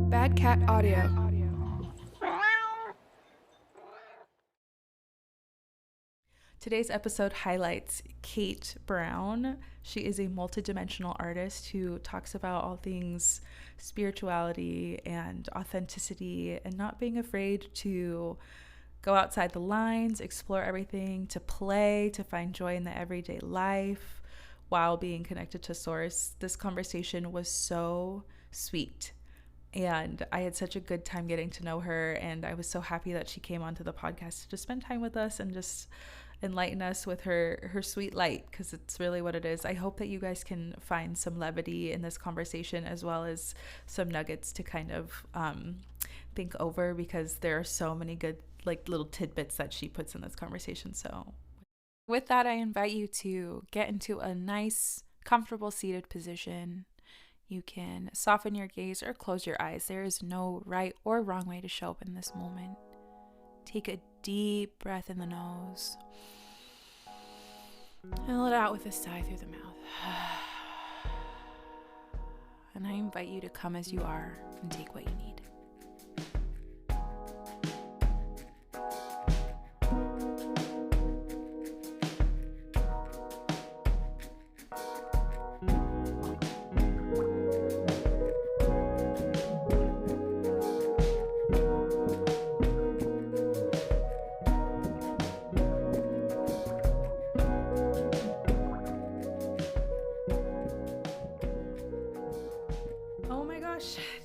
Bad Cat Audio. Today's episode highlights Cate Brown. She is a multidimensional artist who talks about all things spirituality and authenticity and not being afraid to go outside the lines, explore everything, to play, to find joy in the everyday life while being connected to Source. This conversation was so sweet. And I had such a good time getting to know her. And I was so happy that she came onto the podcast to just spend time with us and just enlighten us with her sweet light, because it's really what it is. I hope that you guys can find some levity in this conversation, as well as some nuggets to kind of think over, because there are so many good little tidbits that she puts in this conversation. So with that, I invite you to get into a nice, comfortable seated position. You can soften your gaze or close your eyes. There is no right or wrong way to show up in this moment. Take a deep breath in the nose and let it out with a sigh through the mouth. And I invite you to come as you are and take what you need.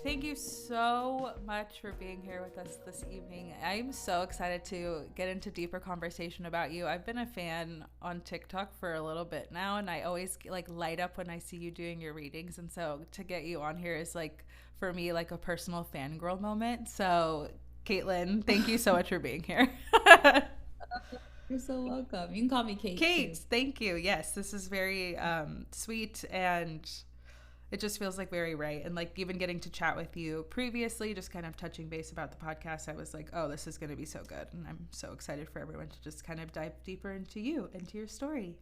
Thank you so much for being here with us this evening. I'm so excited to get into deeper conversation about you. I've been a fan on TikTok for a little bit now, and I always light up when I see you doing your readings. And so to get you on here is for me a personal fangirl moment. So Catelynn, thank you so much for being here. You're so welcome. You can call me Cate. Cate, thank you. Yes, this is very sweet, and it just feels very right. And even getting to chat with you previously, just kind of touching base about the podcast, I was like, oh, this is going to be so good. And I'm so excited for everyone to just kind of dive deeper into you, into your story.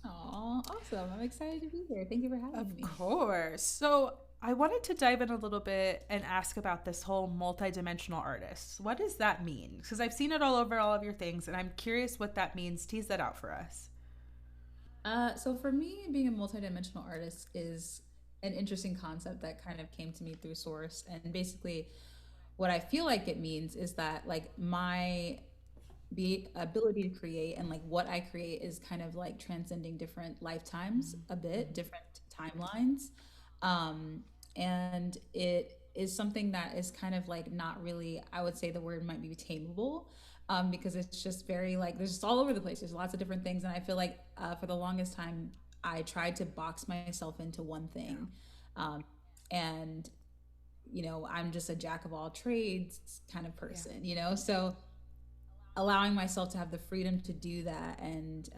Aw, awesome. I'm excited to be here. Thank you for having me. Of course. So I wanted to dive in a little bit and ask about this whole multidimensional artist. What does that mean? Because I've seen it all over all of your things, and I'm curious what that means. Tease that out for us. So for me, being a multidimensional artist is an interesting concept that kind of came to me through Source. And basically, what I feel like it means is that my ability to create and what I create is kind of transcending different lifetimes a bit, different timelines. Um, and it is something that is kind of not really, I would say the word might be tameable, because it's just very there's just all over the place. There's lots of different things, and I feel for the longest time I tried to box myself into one thing, and I'm just a jack of all trades kind of person, so allowing myself to have the freedom to do that, and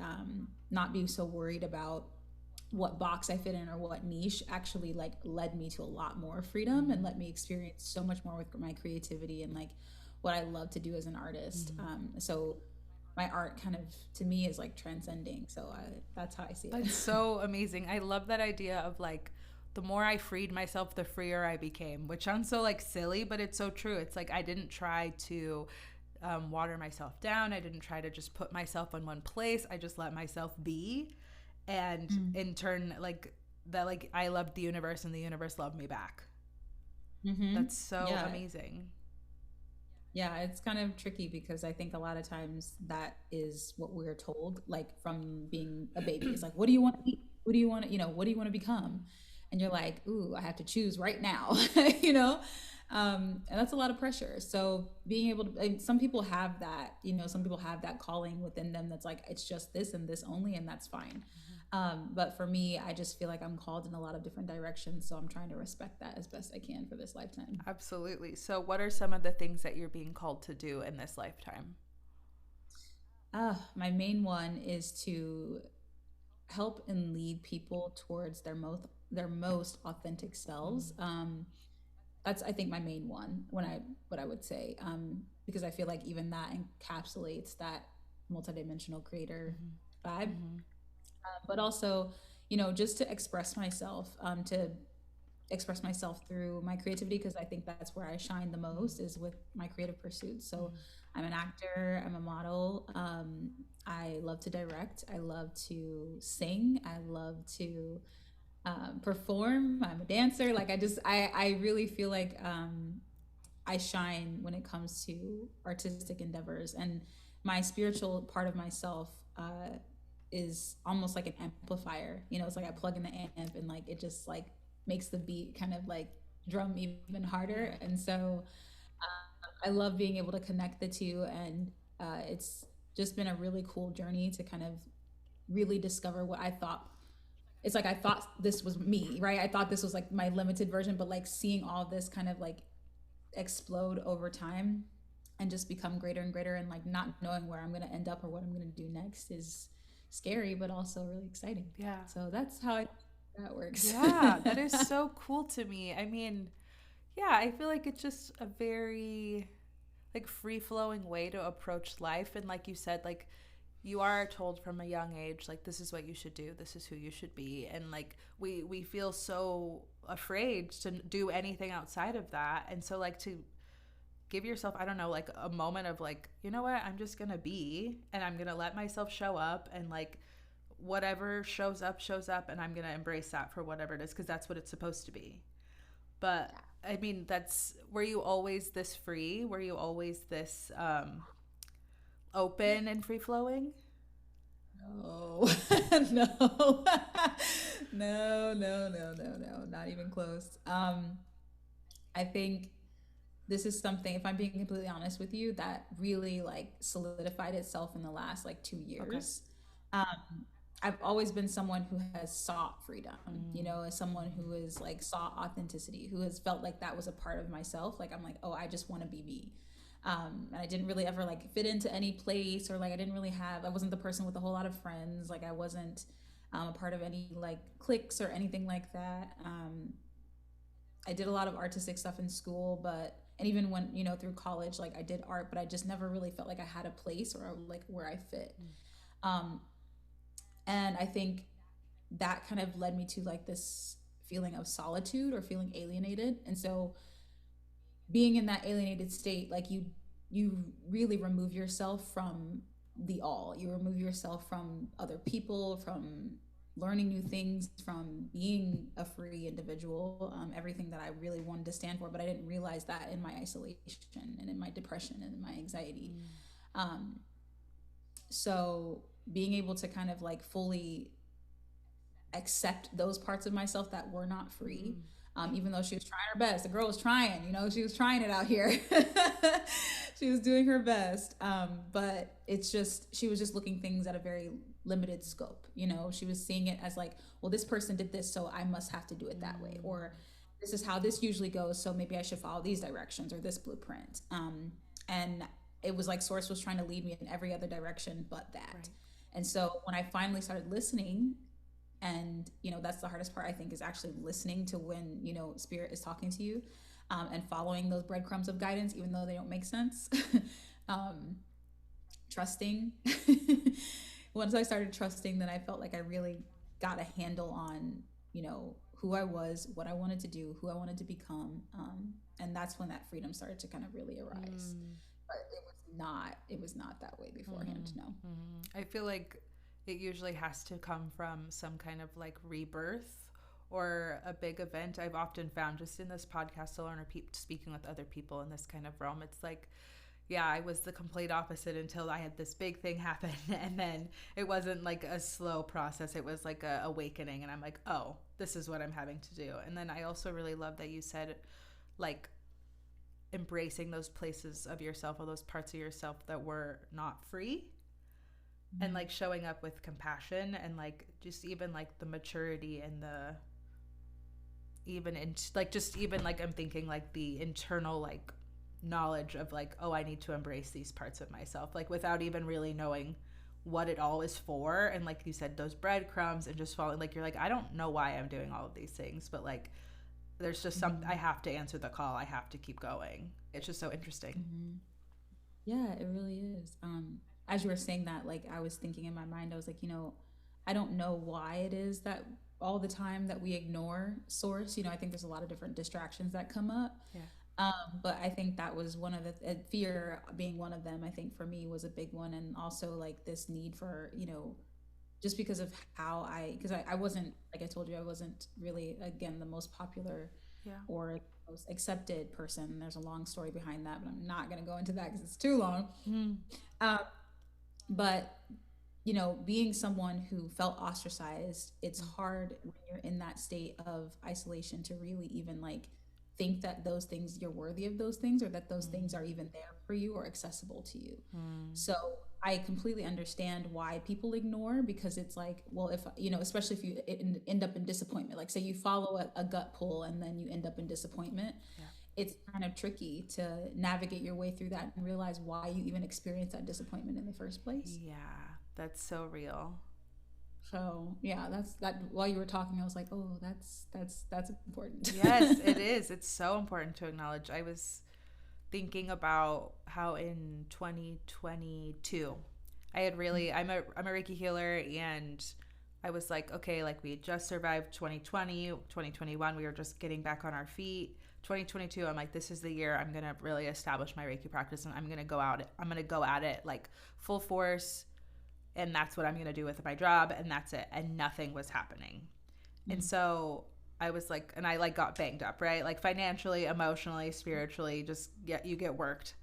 not be so worried about what box I fit in or what niche actually led me to a lot more freedom and let me experience so much more with my creativity and what I love to do as an artist. So my art kind of to me is transcending. So that's how I see it. That's so amazing. I love that idea of the more I freed myself, the freer I became, which sounds so silly, but it's so true. It's I didn't try to water myself down. I didn't try to just put myself in one place. I just let myself be. And in turn, I loved the universe and the universe loved me back. That's so amazing. Yeah, it's kind of tricky because I think a lot of times that is what we're told, from being a baby. It's what do you want to be? What do you want to, what do you want to become? And you're ooh, I have to choose right now, and that's a lot of pressure. So being able to, some people have that, some people have that calling within them that's it's just this and this only, and that's fine. But for me, I just feel I'm called in a lot of different directions. So I'm trying to respect that as best I can for this lifetime. Absolutely. So what are some of the things that you're being called to do in this lifetime? My main one is to help and lead people towards their most authentic selves. That's I think my main one what I would say, because I feel even that encapsulates that multidimensional creator vibe. But also just to express myself, to express myself through my creativity, because I think that's where I shine the most, is with my creative pursuits. So I'm an actor, I'm a model. I love to direct. I love to sing. I love to perform. I'm a dancer. Like I really feel like I shine when it comes to artistic endeavors, and my spiritual part of myself is almost like an amplifier. You know, it's like I plug in the amp and like it just like makes the beat kind of like drum even harder. Yeah. And so I love being able to connect the two, and it's just been a really cool journey to kind of really discover what I thought. It's like I thought this was me, right? I thought this was like my limited version, but like seeing all this kind of like explode over time and just become greater and greater, and like not knowing where I'm going to end up or what I'm going to do next is scary, but also really exciting. Yeah. So that's how that works. Yeah, that is so cool to me. I mean, yeah, I feel like it's just a very like free flowing way to approach life. And like you said, like you are told from a young age, like this is what you should do, this is who you should be. And like we feel so afraid to do anything outside of that. And so like to give yourself, I don't know, like a moment of like, you know what, I'm just gonna be, and I'm gonna let myself show up, and like whatever shows up, and I'm gonna embrace that for whatever it is, because that's what it's supposed to be. But Yeah. I mean, that's, were you always this free? Were you always this open and free flowing? No, no, no, not even close. I think this is something, if I'm being completely honest with you, that really like solidified itself in the last like two Okay. years. Um, I've always been someone who has sought freedom, you Mm, know, as someone who is like sought authenticity, who has felt like that was a part of myself. Like I'm like, oh, I just want to be me. And I didn't really ever like fit into any place, or like I didn't really have, I wasn't the person with a whole lot of friends. Like I wasn't a part of any like cliques or anything like that. I did a lot of artistic stuff in school, but and even when you know through college, like I did art, but I just never really felt like I had a place or like where I fit. mm, Um, and I think that kind of led me to like this feeling of solitude or feeling alienated. And so being in that alienated state, like you really remove yourself from the all. You remove yourself from other people, from learning new things, from being a free individual, everything that I really wanted to stand for. But I didn't realize that in my isolation and in my depression and in my anxiety. mm, Um, so being able to kind of like fully accept those parts of myself that were not free. mm, Even though she was trying her best, the girl was trying, you know, she was trying it out here. She was doing her best. But it's just, she was just looking things at a very limited scope. You know, she was seeing it as like, well, this person did this, so I must have to do it that way. mm, Or this is how this usually goes, so maybe I should follow these directions or this blueprint. And it was like Source was trying to lead me in every other direction but that. right. And so when I finally started listening, and you know that's the hardest part, I think, is actually listening to when you know spirit is talking to you, and following those breadcrumbs of guidance even though they don't make sense. um, Trusting. Once I started trusting, then I felt like I really got a handle on you know who I was, what I wanted to do, who I wanted to become, and that's when that freedom started to kind of really arise. Mm, But it was not that way beforehand, mm, no. I feel like it usually has to come from some kind of like rebirth or a big event. I've often found just in this podcast alone or speaking with other people in this kind of realm, it's like, yeah, I was the complete opposite until I had this big thing happen. And then it wasn't like a slow process, it was like a awakening. And I'm like, oh, this is what I'm having to do. And then I also really love that you said, like, embracing those places of yourself or those parts of yourself that were not free, and Mhm. like showing up with compassion, and like just even like the maturity and the even in like just even like I'm thinking like the internal like knowledge of like, oh, I need to embrace these parts of myself, like without even really knowing what it all is for. And like you said, those breadcrumbs and just following, like you're like, I don't know why I'm doing all of these things, but like there's just some, I Mhm. have to answer the call, I have to keep going. It's just so interesting. Mhm. Yeah, it really is. As you were saying that, like I was thinking in my mind, I was like, you know, I don't know why it is that all the time that we ignore source. You know, I think there's a lot of different distractions that come up. Yeah. But I think that was one of the fear being one of them. I think for me was a big one, and also like this need for, you know, just because of how because I wasn't, like I told you, I wasn't really, again, the most popular Yeah. or most accepted person. There's a long story behind that, but I'm not going to go into that because it's too long. Mm. Um, but you know, being someone who felt ostracized, it's hard when you're in that state of isolation to really even like think that those things, you're worthy of those things, or that those things are even there for you or accessible to you. Mm. So I completely understand why people ignore, because it's like, well, if you know, especially if you end up in disappointment, like say you follow a gut pull and then you end up in disappointment, Yeah. it's kind of tricky to navigate your way through that and realize why you even experienced that disappointment in the first place. Yeah. That's so real. So yeah, that's that. While you were talking, I was like, oh, that's important. Yes, it is. It's so important to acknowledge. I was thinking about how in 2022, I had really, I'm a Reiki healer, and I was like, okay, like we had just survived 2020, 2021, we were just getting back on our feet. 2022, I'm like, this is the year I'm going to really establish my Reiki practice, and I'm going to I'm going to go at it like full force, and that's what I'm going to do with my job, and that's it. And nothing was happening. And so I was like, and I like got banged up, right? Like financially, emotionally, spiritually, just you get worked.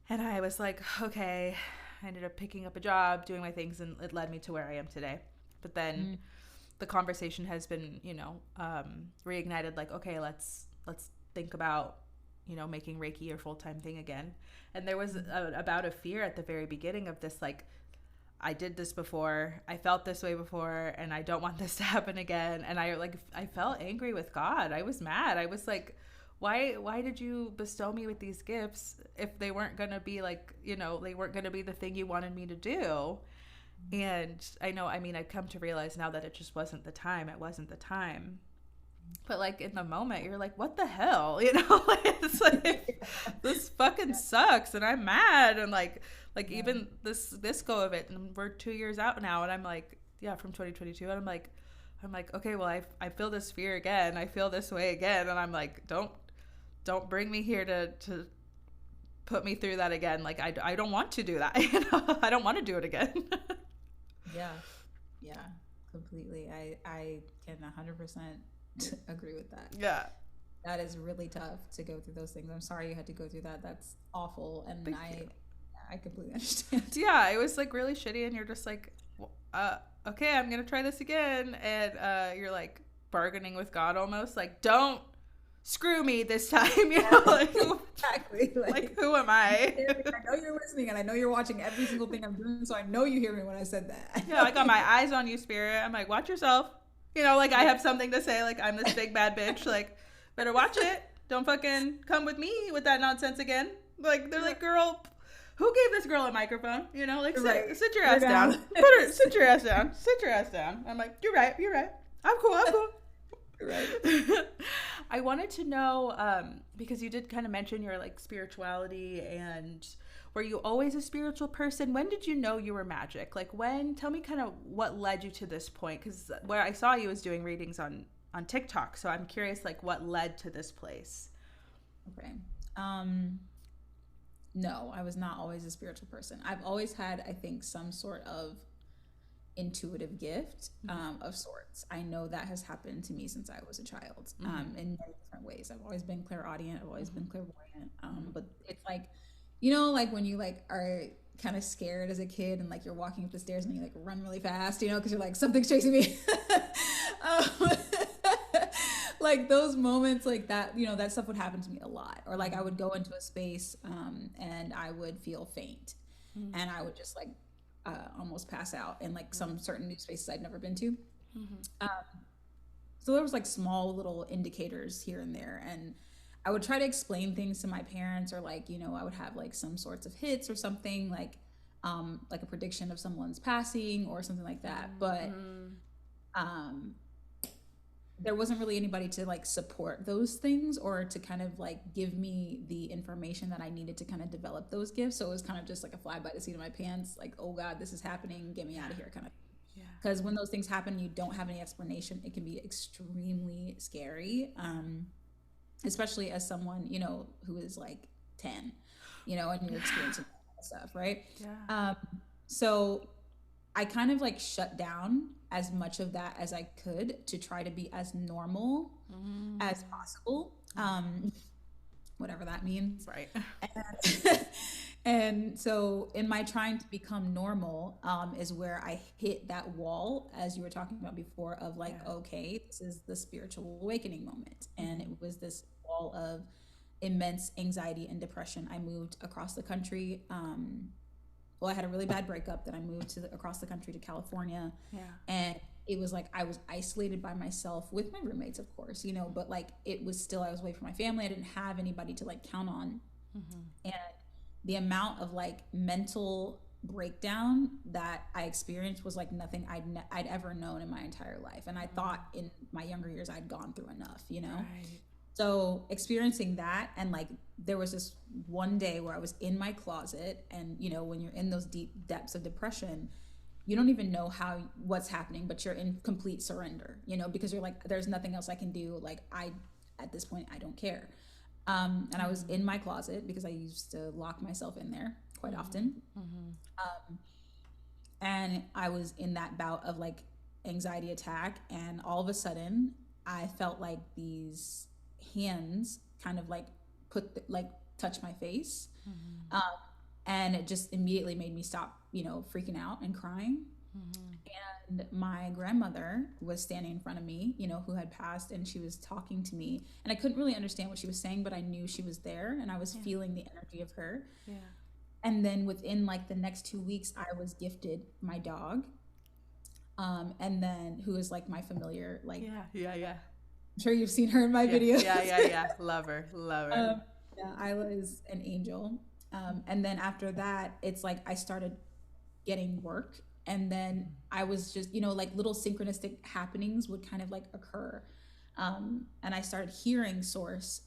And I was like, okay, I ended up picking up a job, doing my things, and it led me to where I am today. But then the conversation has been, you know, reignited, like, okay, let's think about, you know, making Reiki your full-time thing again. And there was about a fear at the very beginning of this, like, I did this before, I felt this way before, and I don't want this to happen again. And I felt angry with God. I was mad. I was like, why did you bestow me with these gifts if they weren't going to be like, you know, they weren't going to be the thing you wanted me to do? And I know, I mean, I've come to realize now that it just wasn't the time. It wasn't the time. But like in the moment, you're like, what the hell? You know, it's like, this fucking sucks, and I'm mad, and like even this go of it, and we're 2 years out now, and I'm like, yeah, from 2022, and I'm like, okay, well, I feel this fear again, I feel this way again, and I'm like, don't bring me here to put me through that again. Like I don't want to do that. You know, I don't want to do it again. Yeah, yeah, completely. I can 100% agree with that. Yeah. That is really tough to go through those things. I'm sorry you had to go through that. That's awful, and Thank you. I completely understand. Yeah, it was like really shitty, and you're just like, okay, I'm gonna try this again, and you're like bargaining with God almost, like, don't screw me this time, you know, like, Exactly. like who am I? I know you're listening, and I know you're watching every single thing I'm doing, so I know you hear me when I said that. Yeah, I got my eyes on you, Spirit. I'm like, watch yourself. You know, like I have something to say, like I'm this big bad bitch, like better watch it. Don't fucking come with me with that nonsense again. Like they're like, girl, who gave this girl a microphone? You know, like sit your ass down. Sit your ass down. Sit your ass down. I'm like, you're right. I'm cool. Right. I wanted to know, because you did kind of mention your like spirituality, and were you always a spiritual person? When did you know you were magic? Like tell me kind of what led you to this point, because where I saw you was doing readings on TikTok. So I'm curious, like what led to this place? Okay. No, I was not always a spiritual person. I've always had, I think, some sort of intuitive gift of sorts. I know that has happened to me since I was a child, in many different ways. I've always been clairaudient. I've always been clairvoyant. But it's like, you know, like when you like are kind of scared as a kid, and like you're walking up the stairs and you like run really fast, you know, because you're like, something's chasing me. um, like those moments like that, you know, that stuff would happen to me a lot. Or like I would go into a space and I would feel faint, and I would just like almost pass out in like some certain new spaces I'd never been to. So there was like small little indicators here and there, and I would try to explain things to my parents, or like, you know, I would have like some sorts of hits or something, like a prediction of someone's passing or something like that. But there wasn't really anybody to like support those things, or to kind of like give me the information that I needed to kind of develop those gifts. So it was kind of just like a fly by the seat of my pants, like, oh God, this is happening, get me out of here kind of. because when those things happen, you don't have any explanation. It can be extremely scary, especially as someone, who is like 10, and you're experiencing that kind of stuff, right? Yeah. Um, so I kind of like shut down as much of that as I could to try to be as normal as Mm. possible, whatever that means. Right. And, and so in my trying to become normal, is where I hit that wall, as you were talking about before, of like, Yeah. okay, this is the spiritual awakening moment. And it Mm-hmm. was this wall of immense anxiety and depression. I moved across the country. Well, I had a really bad breakup. Then I moved across the country to California, Yeah. and it was like I was isolated by myself with my roommates, of course, but like it was still, I was away from my family. I didn't have anybody to like count on, Mm-hmm. and the amount of like mental breakdown that I experienced was like nothing I'd ever known in my entire life. And I thought in my younger years I'd gone through enough. Right. So experiencing that, and like there was this one day where I was in my closet, and when you're in those deep depths of depression, you don't even know what's happening, but you're in complete surrender, because you're like, there's nothing else I can do. Like at this point, I don't care. And I was Mm-hmm. in my closet because I used to lock myself in there quite Mm-hmm. often. Mm-hmm. Um, and I was in that bout of like anxiety attack, and all of a sudden, I felt like these hands kind of like like touch my face, Mm-hmm. um, and it just immediately made me stop, freaking out and crying. Mm-hmm. And my grandmother was standing in front of me, who had passed, and she was talking to me, and I couldn't really understand what she was saying, but I knew she was there, and I was Yeah. feeling the energy of her. Yeah. And then within like the next 2 weeks, I was gifted my dog, and then who is like my familiar, like Yeah. Yeah. Yeah. I'm sure you've seen her in my Yeah. Yeah. videos. Yeah. Yeah. Love her. Love her. Yeah, Isla is an angel. And then after that, it's like I started getting work. And then I was just, like little synchronistic happenings would kind of like occur. And I started hearing Source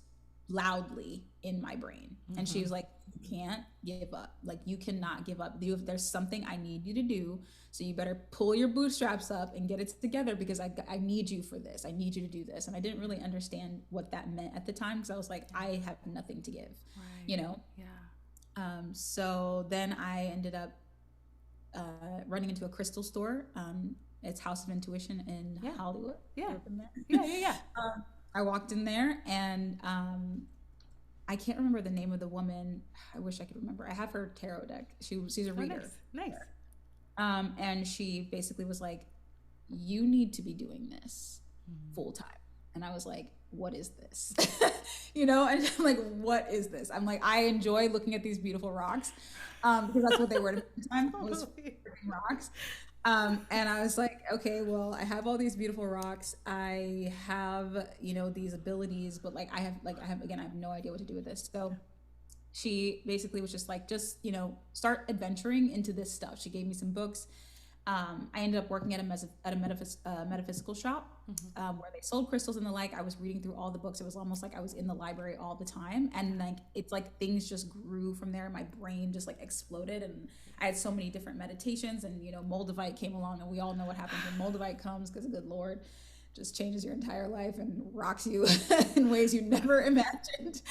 loudly in my brain. And she Mm-hmm. was like, you can't give up. Like, you cannot give up. There's something I need you to do. So you better pull your bootstraps up and get it together, because I need you for this. I need you to do this. And I didn't really understand what that meant at the time, because I was like, Yeah. I have nothing to give, Right. you know? Yeah. So then I ended up running into a crystal store. It's House of Intuition in Yeah. Hollywood. Yeah. Open there. Yeah. Yeah. Yeah. I walked in there, and I can't remember the name of the woman. I wish I could remember. I have her tarot deck. She's a Oh, reader. nice. Nice. And she basically was like, you need to be doing this Mm-hmm. full time. And I was like, what is this? And I'm like, what is this? I'm like, I enjoy looking at these beautiful rocks, because that's what they were at the time, was Totally. freaking rocks. And I was like, okay, well, I have all these beautiful rocks. I have, these abilities, but like again, I have no idea what to do with this. So she basically was just like, start adventuring into this stuff. She gave me some books. I ended up working at a metaphysical shop, Mm-hmm. where they sold crystals and the like. I was reading through all the books. It was almost like I was in the library all the time. And like, it's like things just grew from there. My brain just like exploded. And I had so many different meditations, and, Moldavite came along, and we all know what happens when Moldavite comes, because good Lord, just changes your entire life and rocks you in ways you never imagined.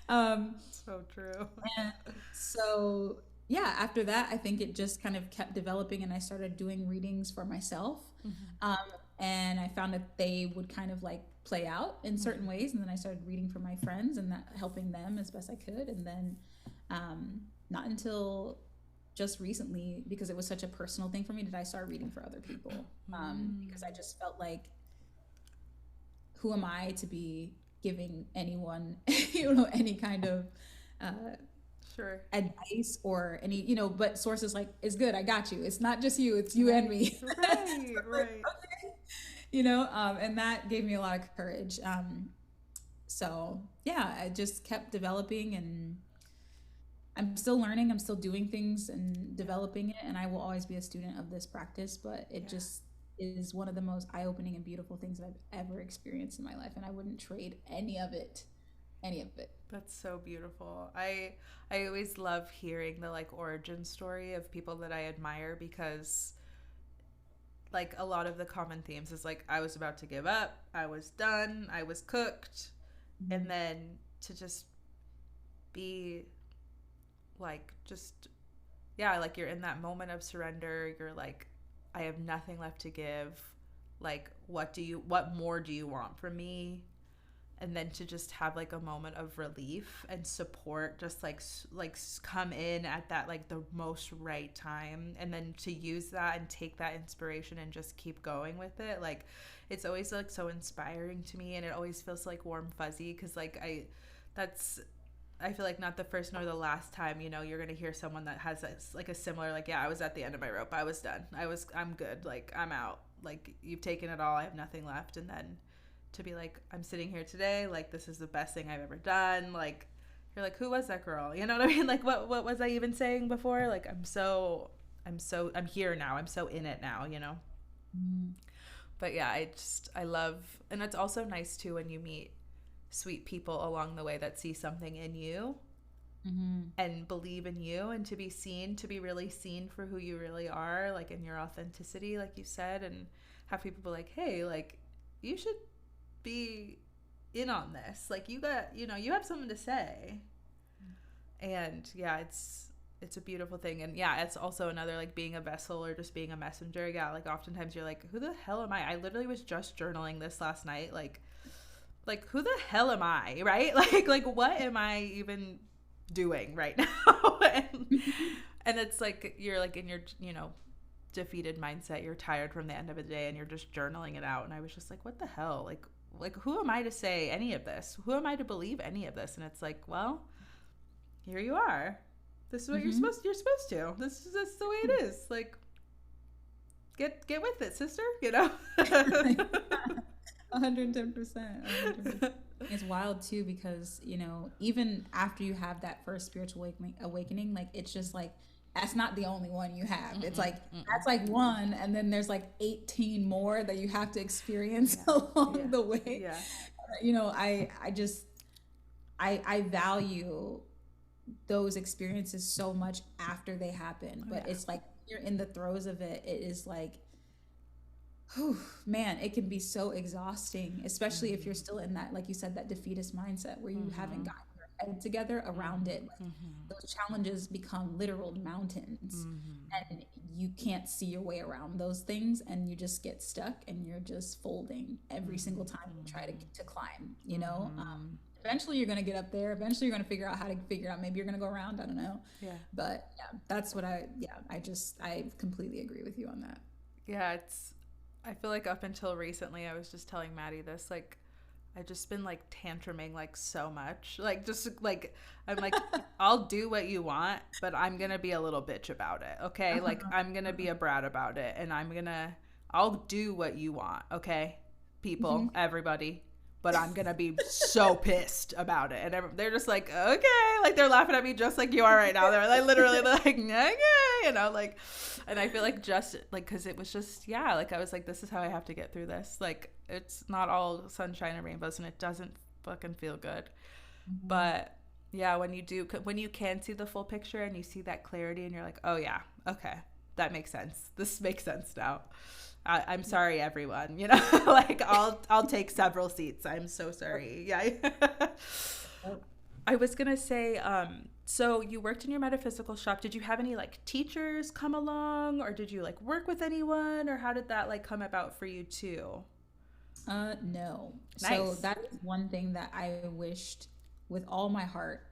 Um, So true. and so, yeah, after that, I think it just kind of kept developing, and I started doing readings for myself. Mm-hmm. Um, and I found that they would kind of like play out in certain ways. And then I started reading for my friends, and that helping them as best I could. And then, not until just recently, because it was such a personal thing for me, did I start reading for other people. Because I just felt like, who am I to be giving anyone, any kind of Sure. advice or any, but Source is like, it's good. I got you. It's not just you. It's you and me. Right. Right. Okay. And that gave me a lot of courage. So yeah, I just kept developing, and I'm still learning. I'm still doing things and developing it. And I will always be a student of this practice, but it Yeah. just is one of the most eye-opening and beautiful things that I've ever experienced in my life. And I wouldn't trade any of it. Any of it. That's so beautiful. I always love hearing the like origin story of people that I admire, because like a lot of the common themes is like I was about to give up, I was done, I was cooked, and then to just be like just yeah, like you're in that moment of surrender, you're like I have nothing left to give. Like what more do you want from me? And then to just have like a moment of relief and support, just like come in at that like the most right time, and then to use that and take that inspiration and just keep going with it. Like it's always like so inspiring to me, and it always feels like warm fuzzy because like that's I feel like not the first nor the last time, you know, you're gonna hear someone that has like a similar like, yeah, I was at the end of my rope, I was done, I'm good, like I'm out, like you've taken it all, I have nothing left. And then to be like, I'm sitting here today, like this is the best thing I've ever done. Like you're like, who was that girl? You know what I mean? Like what was I even saying before? Like I'm here now. I'm so in it now, you know? Mm-hmm. But yeah, I love, and it's also nice too when you meet sweet people along the way that see something in you and believe in you, and to be seen, to be really seen for who you really are, like in your authenticity, like you said, and have people be like, hey, like you should be in on this, like you got, you know, you have something to say. And yeah, it's a beautiful thing. And yeah, it's also another like being a vessel or just being a messenger. Yeah, like oftentimes you're like, who the hell am I literally was just journaling this last night, like who the hell am I, right? Like what am I even doing right now? And it's like you're like in your, you know, defeated mindset, you're tired from the end of the day and you're just journaling it out. And I was just like, what the hell, like who am I to say any of this, who am I to believe any of this? And it's like, well, here you are, this is what you're supposed to, this is the way it is, like get with it, sister, you know. 110%. It's wild too because, you know, even after you have that first spiritual awakening, like it's just like that's not the only one you have. It's like that's like one, and then there's like 18 more that you have to experience along the way. Yeah. You know, I value those experiences so much after they happen, but it's like you're in the throes of it. It is like, whew, man, it can be so exhausting, especially if you're still in that, like you said, that defeatist mindset where you haven't gotten your head together around it. Like, those challenges become literal mountains, and you can't see your way around those things, and you just get stuck, and you're just folding every single time you try to climb. You know, eventually you're gonna get up there. Eventually you're gonna figure out how to figure out. Maybe you're gonna go around. I don't know. Yeah. But yeah, that's what I completely agree with you on that. Yeah, I feel like up until recently, I was just telling Maddie this, like, I've just been like tantruming like so much, like just like I'm like, I'll do what you want, but I'm gonna be a little bitch about it, okay? Like I'm gonna be a brat about it, and I'll do what you want, okay, people, everybody, but I'm gonna be so pissed about it. And they're just like, okay, like they're laughing at me just like you are right now. They're like literally like, okay, you know, like, and I feel like just like, cause it was just, yeah, like I was like, this is how I have to get through this. Like it's not all sunshine and rainbows, and it doesn't fucking feel good. But yeah, when you can see the full picture and you see that clarity and you're like, oh yeah, okay, that makes sense. This makes sense now. I'm sorry, everyone. You know, like I'll take several seats. I'm so sorry. Yeah. I was gonna say, so you worked in your metaphysical shop. Did you have any like teachers come along, or did you like work with anyone, or how did that like come about for you too? No. Nice. So that is one thing that I wished with all my heart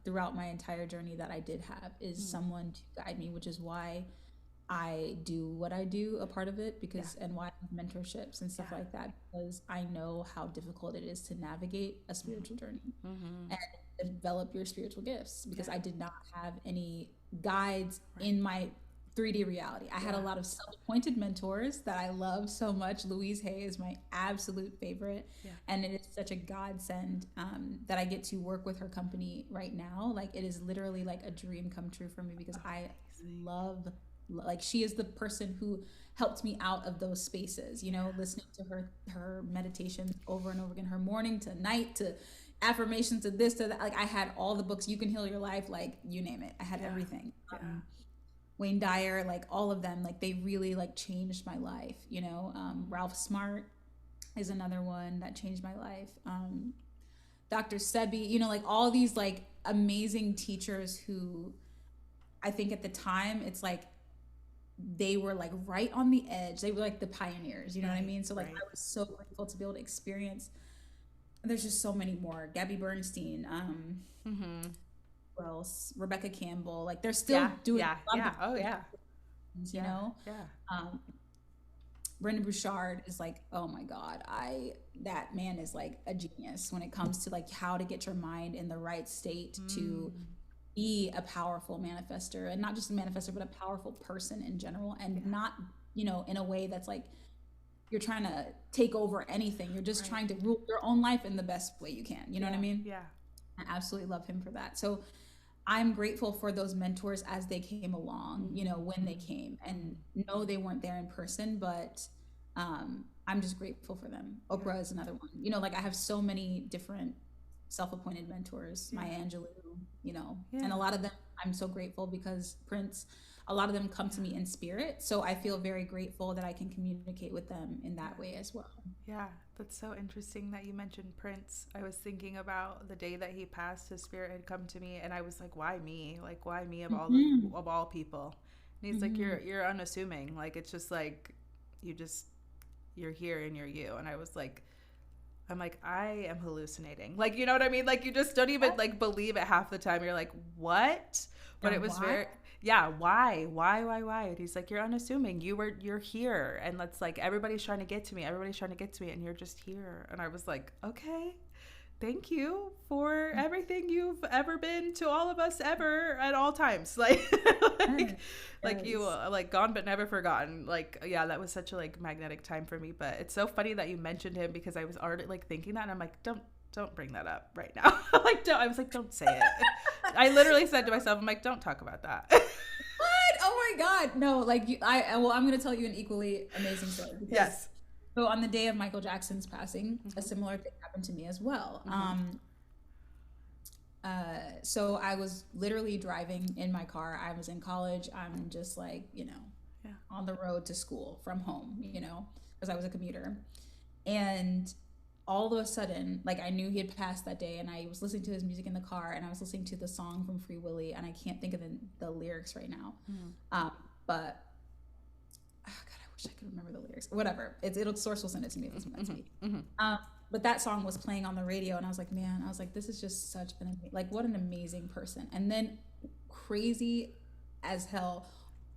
throughout my entire journey that I did have is someone to guide me, which is why I do what I do, a part of it, because and why I have mentorships and stuff like that, because I know how difficult it is to navigate a spiritual journey and develop your spiritual gifts, because I did not have any guides in my 3D reality. I had a lot of self-appointed mentors that I love so much. Louise Hay is my absolute favorite, and it is such a godsend that I get to work with her company right now. Like it is literally like a dream come true for me, because I love, like she is the person who helped me out of those spaces, you know, listening to her meditations over and over again, her morning to night to affirmations to this to that. Like I had all the books, You Can Heal Your Life, like you name it, I had everything. Wayne Dyer, like all of them, like they really like changed my life, you know. Ralph Smart is another one that changed my life. Dr. Sebi, you know, like all these like amazing teachers who I think at the time it's like they were like right on the edge. They were like the pioneers, you know what I Right, mean? So like right. I was so grateful to be able to experience. There's just so many more. Gabby Bernstein, Mm-hmm. who else? Rebecca Campbell. Like they're still Yeah, doing yeah, a lot yeah. of Oh, the yeah. things, you Yeah, know. yeah. Um, Brendan Bouchard is like, oh my God, I that man is like a genius when it comes to like how to get your mind in the right state to Mm, be a powerful manifester, and not just a manifester but a powerful person in general, and yeah, not, you know, in a way that's like you're trying to take over anything. You're just right. trying to rule your own life in the best way you can, you know what I Yeah, mean? yeah, I absolutely love him for that. So I'm grateful for those mentors as they came along, you know, mm-hmm, when they came. mm-hmm, And mm-hmm. no, they weren't there in person, but I'm just grateful for them. Yeah, Oprah is another one. You know, like I have so many different self-appointed mentors, yeah, Maya Angelou, you know, and yeah, a lot of them I'm so grateful because Prince, a lot of them come to yeah, me in spirit. So I feel very grateful that I can communicate with them in yeah. that way as well. Yeah, that's so interesting that you mentioned Prince. I was thinking about the day that he passed, his spirit had come to me and I was like, why me? Like why me Hmm. of all people? And he's like, Hmm. you're unassuming. Like it's just like you just you're here and you're you. And I was like, I'm like, I am hallucinating. Like, you know what I mean? Like, you just don't even like believe it half the time. You're like, what? But Yeah, it was why? very, yeah, why? And he's like, you're unassuming. You're here. And that's like, everybody's trying to get to me. Everybody's trying to get to me. And you're just here. And I was like, okay, thank you for everything you've ever been to all of us ever at all times. Like, like, Yes. like you, Yes. like gone but never forgotten. Like, yeah, that was such a like magnetic time for me. But it's so funny that you mentioned him because I was already like thinking that, and I'm like, don't bring that up right now. Like, don't. I was like, don't say it. I literally said to myself, I'm like, don't talk about that. What? Oh my God. No, like well, I'm going to tell you an equally amazing story because Yes. so on the day of Michael Jackson's passing, a Mm-hmm. similar thing happened to me as well. Mm-hmm. So I was literally driving in my car. I was in college. I'm just like, you know, Yeah. on the road to school from home, you know, because I was a commuter. And all of a sudden, like I knew he had passed that day, and I was listening to his music in the car, and I was listening to the song from Free Willy, and I can't think of the lyrics right now. Mm-hmm. But oh God, I wish I could remember the lyrics. Whatever. It'll source will send it to me if it's meant to be. Mm-hmm. Mm-hmm. But that song was playing on the radio, and I was like, man, I was like, this is just such an like what an amazing person. And then crazy as hell,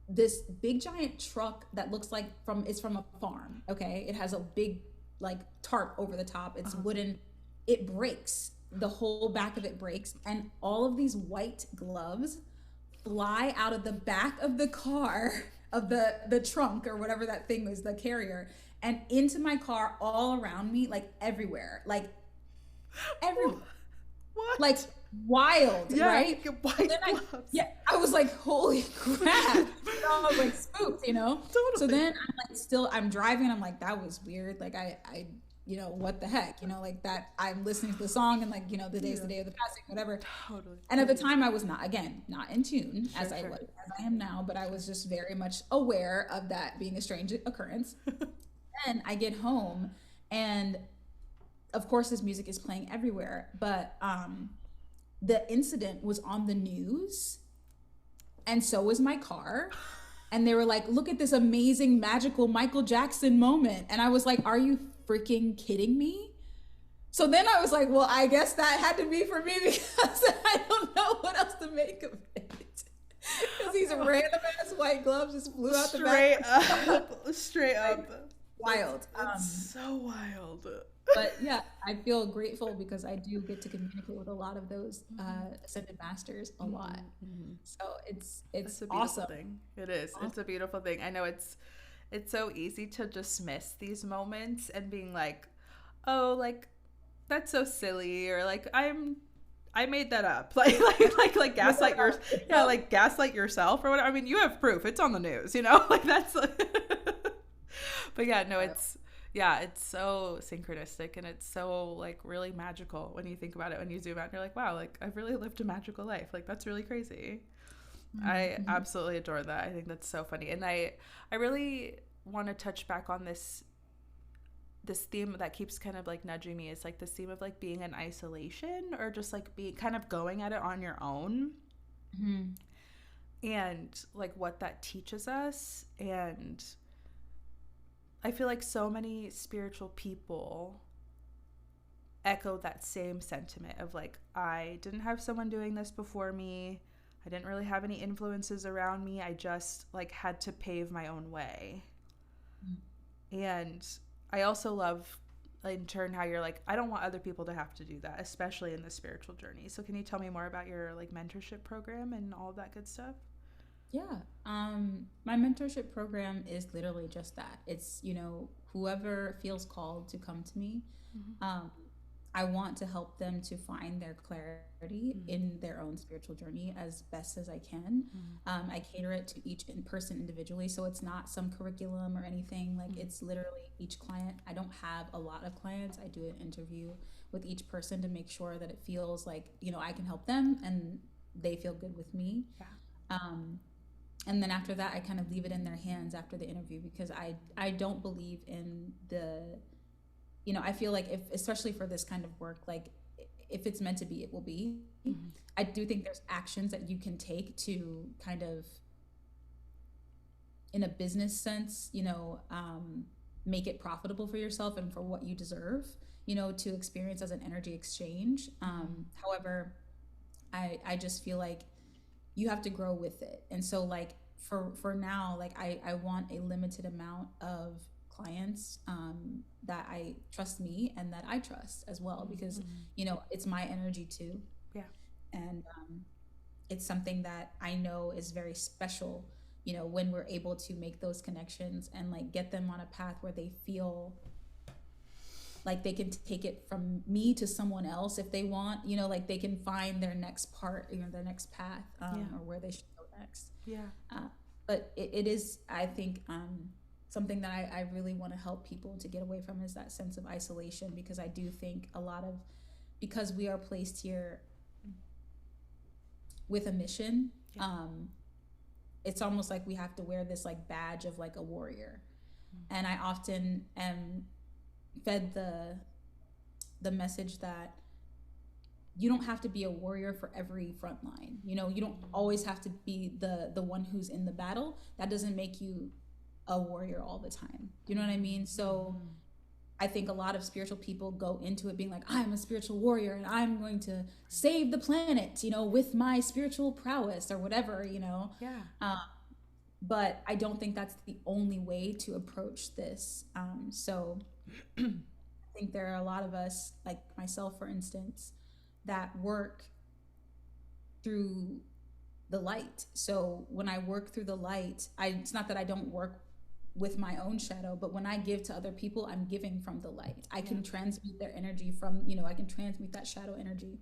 this big giant truck that looks like it's from a farm. Okay, it has a big like tarp over the top. It's Uh-huh. wooden. It breaks. The whole back of it breaks, and all of these white gloves fly out of the back of the car of the trunk or whatever that thing was, the carrier, and into my car, all around me, like everywhere, like What? wild, Yeah, right? white Then gloves. yeah, I was like, holy crap. I was like spooked, you know? So Totally. then I'm driving and I'm like, that was weird. Like you know, what the heck, you know, like that I'm listening to the song and like, you know, the day's Yeah. the day of the passing, whatever. Totally. And at the time I was not, again, not in tune Sure, sure. as I am now, but I was just very much aware of that being a strange occurrence. Then I get home, and of course this music is playing everywhere, but the incident was on the news, and so was my car. And they were like, look at this amazing magical Michael Jackson moment. And I was like, are you freaking kidding me? So then I was like, well, I guess that had to be for me because I don't know what else to make of it. Because these random ass white gloves just flew out the Straight back. up. Straight up. Wild. It's so wild. But yeah, I feel grateful because I do get to communicate with a lot of those ascended masters a lot. Mm-hmm. So It's it's a beautiful awesome. thing. It is. Awesome. It's a beautiful thing. I know it's so easy to dismiss these moments and being like, oh, like that's so silly, or like I made that up. Like gaslight your yeah, like gaslight yourself or whatever. I mean, you have proof. It's on the news, you know? Like that's but yeah, no, it's so synchronistic, and it's so like really magical when you think about it, when you zoom out and you're like, wow, like I've really lived a magical life. Like that's really crazy. I Mm-hmm. absolutely adore that. I think that's so funny. And I really want to touch back on this theme that keeps kind of like nudging me, is like this theme of like being in isolation, or just like being kind of going at it on your own, Mm-hmm. and like what that teaches us. And I feel like so many spiritual people echo that same sentiment of like, I didn't have someone doing this before me. I didn't really have any influences around me. I just like had to pave my own way. And I also love in turn how you're like, I don't want other people to have to do that, especially in the spiritual journey. So can you tell me more about your like mentorship program and all of that good stuff? Yeah. My mentorship program is literally just that. It's, whoever feels called to come to me. Mm-hmm. Um, I want to help them to find their clarity Mm-hmm. in their own spiritual journey as best as I can. Mm-hmm. I cater it to each in person individually, so it's not some curriculum or anything. Like, Mm-hmm. it's literally each client. I don't have a lot of clients. I do an interview with each person to make sure that it feels like, I can help them and they feel good with me. Yeah. Um, and then after that, I kind of leave it in their hands after the interview, because I don't believe in the, I feel like, if especially for this kind of work, like, if it's meant to be, it will be. Mm-hmm. I do think there's actions that you can take to kind of, in a business sense, make it profitable for yourself and for what you deserve, to experience as an energy exchange. Mm-hmm. However, I just feel like you have to grow with it. And so, like, for now, like, I want a limited amount of clients, that I trust me and that I trust as well, because Mm-hmm. it's my energy too. Yeah. And it's something that I know is very special, when we're able to make those connections and like get them on a path where they feel like they can take it from me to someone else if they want, like they can find their next part, their next path, Yeah. or where they should go next. Yeah. uh, but it is, I think, something that I really want to help people to get away from, is that sense of isolation, because I do think a lot of, because we are placed here with a mission, Yeah. it's almost like we have to wear this like badge of like a warrior. Mm-hmm. And I often am fed the message that you don't have to be a warrior for every front line. You don't always have to be the one who's in the battle. That doesn't make you a warrior all the time. You know what I mean? So Mm-hmm. I think a lot of spiritual people go into it being like, I'm a spiritual warrior and I'm going to save the planet, with my spiritual prowess or whatever. Yeah. Um, but I don't think that's the only way to approach this. So I think there are a lot of us, like myself, for instance, that work through the light. So when I work through the light, it's not that I don't work with my own shadow, but when I give to other people, I'm giving from the light. I can transmute their energy from, I can transmute that shadow energy,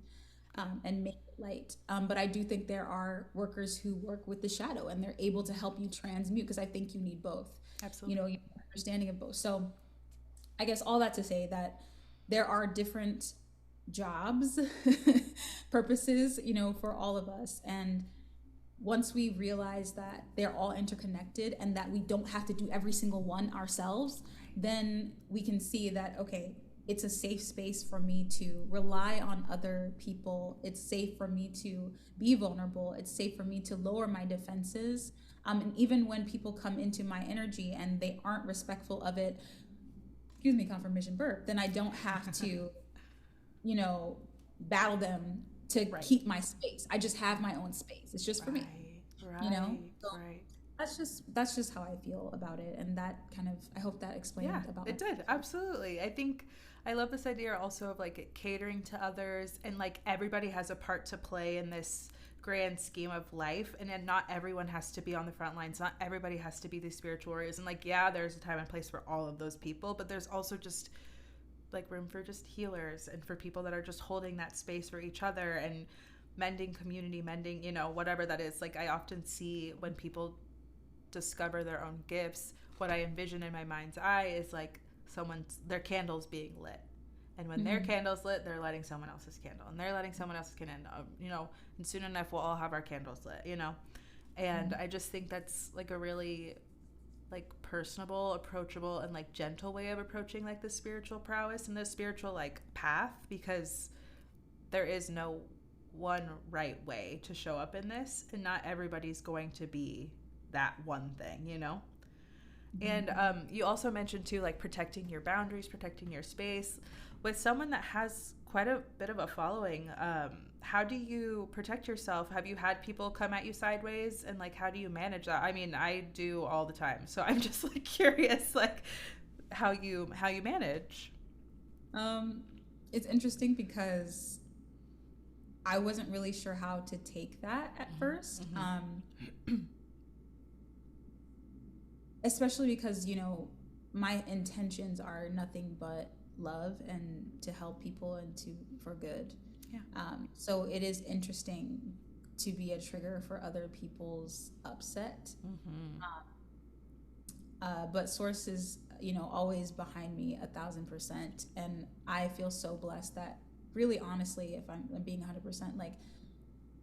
and make it light. But I do think there are workers who work with the shadow and they're able to help you transmute, because I think you need both. Absolutely. You have an understanding of both. So I guess all that to say that there are different jobs, purposes, for all of us. And once we realize that they're all interconnected and that we don't have to do every single one ourselves, then we can see that, okay, it's a safe space for me to rely on other people. It's safe for me to be vulnerable. It's safe for me to lower my defenses. And even when people come into my energy and they aren't respectful of it, excuse me, confirmation burp, then I don't have to, battle them to Right. keep my space. I just have my own space. It's just for me, Right. you know? Right. So Right. that's just how I feel about it. And that kind of, I hope that Yeah, explained about it did. Absolutely. I think I love this idea also of like catering to others, and like everybody has a part to play in this grand scheme of life, and then not everyone has to be on the front lines. Not everybody has to be these spiritual warriors. And like, yeah, there's a time and place for all of those people, but there's also just like room for just healers and for people that are just holding that space for each other and mending community, mending, whatever that is. Like I often see when people discover their own gifts, what I envision in my mind's eye is like their candles being lit. And when their Mm-hmm. candle's lit, they're lighting someone else's candle, and they're lighting someone else's candle, and soon enough we'll all have our candles lit. And I just think that's like a really like personable, approachable, and like gentle way of approaching like the spiritual prowess and the spiritual like path, because there is no one right way to show up in this, and not everybody's going to be that one thing, you know? And Mm-hmm. you also mentioned too, like protecting your boundaries, protecting your space. With someone that has quite a bit of a following, how do you protect yourself? Have you had people come at you sideways, and like how do you manage that? I mean, I do all the time, so I'm just like curious, like how you manage. Um, it's interesting because I wasn't really sure how to take that at first. Mm-hmm. Especially because, my intentions are nothing but love and to help people and to for good. Yeah. So it is interesting to be a trigger for other people's upset. Mm-hmm. But Source is, always behind me 1,000%. And I feel so blessed that, really honestly, if I'm being 100%, like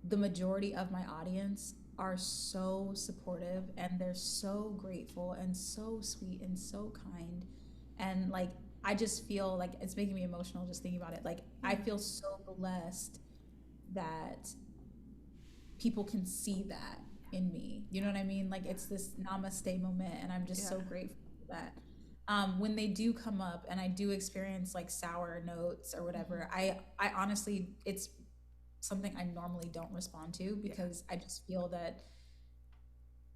the majority of my audience are so supportive and they're so grateful and so sweet and so kind. And like, I just feel like it's making me emotional just thinking about it. Like, Yeah. I feel so blessed that people can see that in me. You know what I mean? Like, it's this namaste moment, and I'm just Yeah. so grateful for that. When they do come up and I do experience like sour notes or Mm-hmm. whatever, I honestly, it's something I normally don't respond to Yeah. because I just feel that,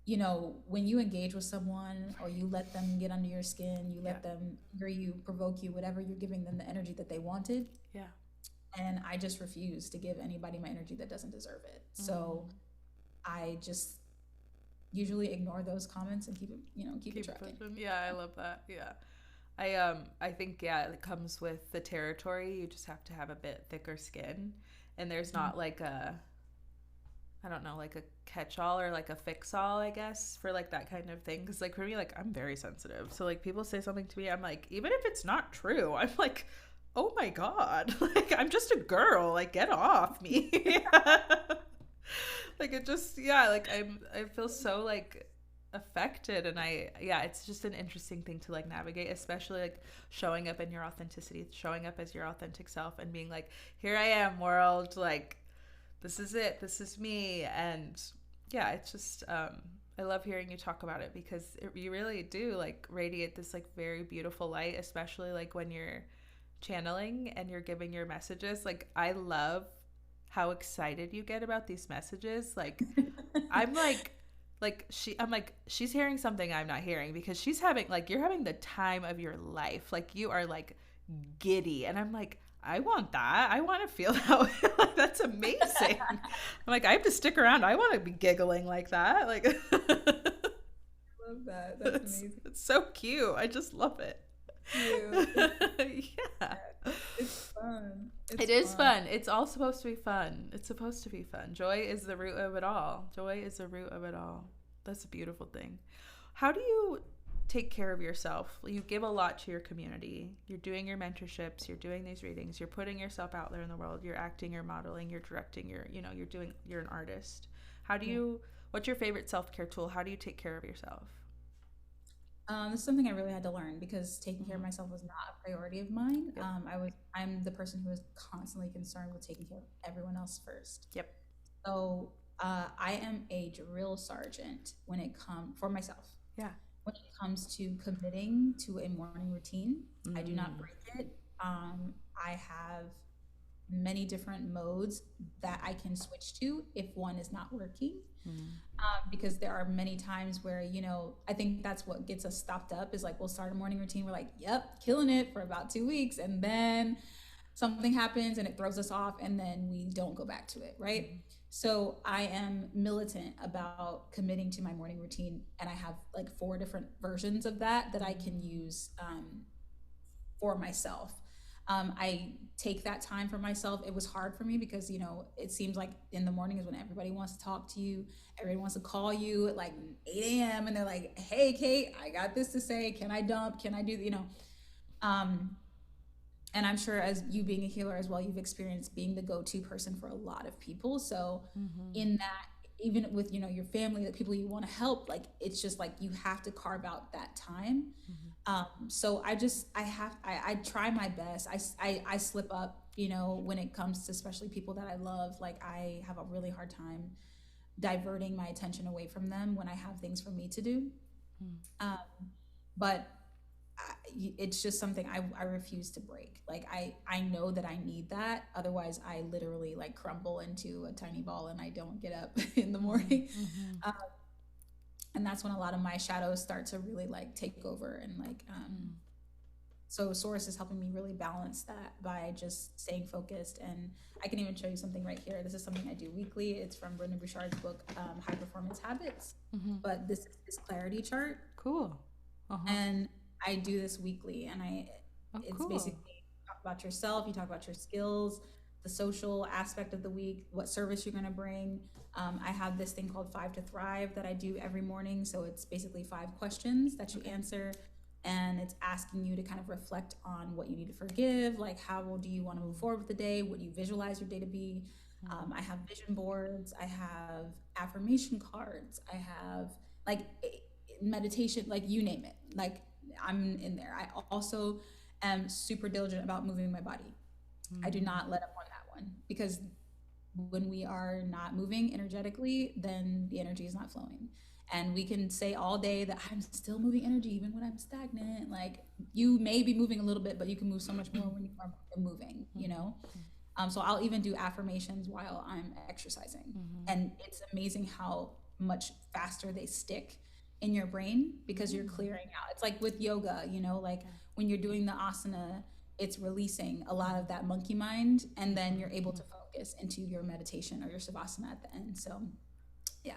when you engage with someone or you let them get under your skin, you Yeah. let them anger you, provoke you, whatever, you're giving them the energy that they wanted. Yeah. And I just refuse to give anybody my energy that doesn't deserve it. So Mm. I just usually ignore those comments and keep it Keep trucking. pushing. Yeah, I love that. Yeah. I think yeah, it comes with the territory. You just have to have a bit thicker skin. And there's not like a, I don't know, like a catch-all or like a fix-all, I guess, for like that kind of thing. Cuz like for me, like I'm very sensitive. So like people say something to me, I'm like, even if it's not true, I'm like, "Oh my god." Like I'm just a girl. Like get off me. Like it just yeah, like I feel so like affected, and I yeah, it's just an interesting thing to like navigate, especially like showing up in your authenticity, showing up as your authentic self and being like, here I am world, like this is it, this is me. And yeah, it's just I love hearing you talk about it because you really do like radiate this like very beautiful light, especially like when you're channeling and you're giving your messages. Like I love how excited you get about these messages. I'm I'm like she's hearing something I'm not hearing, because she's having like you're having the time of your life. Like you are like giddy, and I'm like I want that. I want to feel that way. Like that's amazing. I'm like I have to stick around. I want to be giggling like that. Like Love that. That's amazing. it's so cute. I just love it. You. Yeah. It's fun. It It's is fun. fun. It's all supposed to be fun. It's supposed to be fun. Joy is the root of it all. Joy is the root of it all. That's a beautiful thing. How do you take care of yourself? You give a lot to your community. You're doing your mentorships, you're doing these readings, you're putting yourself out there in the world, you're acting, you're modeling, you're directing, you're an artist. How do Yeah. you, what's your favorite self care tool? How do you take care of yourself? This is something I really had to learn because taking care of Mm-hmm. myself was not a priority of mine. Yep. I'm the person who is constantly concerned with taking care of everyone else first. Yep. So I am a drill sergeant when it comes for myself. Yeah. When it comes to committing to a morning routine, I do not Mm. break it. I have many different modes that I can switch to if one is not working. Mm. Because there are many times where, I think that's what gets us stopped up is like we'll start a morning routine. We're like, yep, killing it for about 2 weeks. And then something happens and it throws us off and then we don't go back to it, right? Mm. So I am militant about committing to my morning routine, and I have like 4 different versions of that I can use for myself. I take that time for myself. It was hard for me because, it seems like in the morning is when everybody wants to talk to you. Everybody wants to call you at like 8 a.m. and they're like, hey, Cate, I got this to say. Can I dump? Can I do? Um, and I'm sure as you being a healer as well, you've experienced being the go-to person for a lot of people. So Mm-hmm. in that even with, your family, the people you want to help, like it's just like you have to carve out that time. Mm-hmm. So I try my best. I slip up, when it comes to especially people that I love. Like I have a really hard time diverting my attention away from them when I have things for me to do. Um, but it's just something I refuse to break. Like I know that I need that. Otherwise, I literally like crumble into a tiny ball and I don't get up in the morning. Mm-hmm. Mm-hmm. Um, and that's when a lot of my shadows start to really like take over and like so Source is helping me really balance that by just staying focused. And I can even show you something right here. This is something I do weekly. It's from Brendon Burchard's book, High Performance Habits. Mm-hmm. But this is his clarity chart. Cool. Uh-huh. And I do this weekly. And Oh, it's cool. basically talk about yourself, you talk about your skills, the social aspect of the week, what service you're going to bring. I have this thing called Five to Thrive that I do every morning. So it's basically 5 questions that you Okay. answer, and it's asking you to kind of reflect on what you need to forgive, like how do you want to move forward with the day, what do you visualize your day to be. Mm-hmm. I have vision boards, I have affirmation cards, I have like meditation, like you name it. Like I'm in there. I also am super diligent about moving my body. I do Mm-hmm. not let up on that one, because when we are not moving energetically, then the energy is not flowing. And we can say all day that I'm still moving energy even when I'm stagnant. Like you may be moving a little bit, but you can move so much more when you are moving, Mm-hmm. So I'll even do affirmations while I'm exercising. Mm-hmm. And it's amazing how much faster they stick in your brain because you're Mm-hmm. clearing out. It's like with yoga, like Yeah. when you're doing the asana, it's releasing a lot of that monkey mind, and then you're able Mm-hmm. to focus into your meditation or your savasana at the end. So, yeah.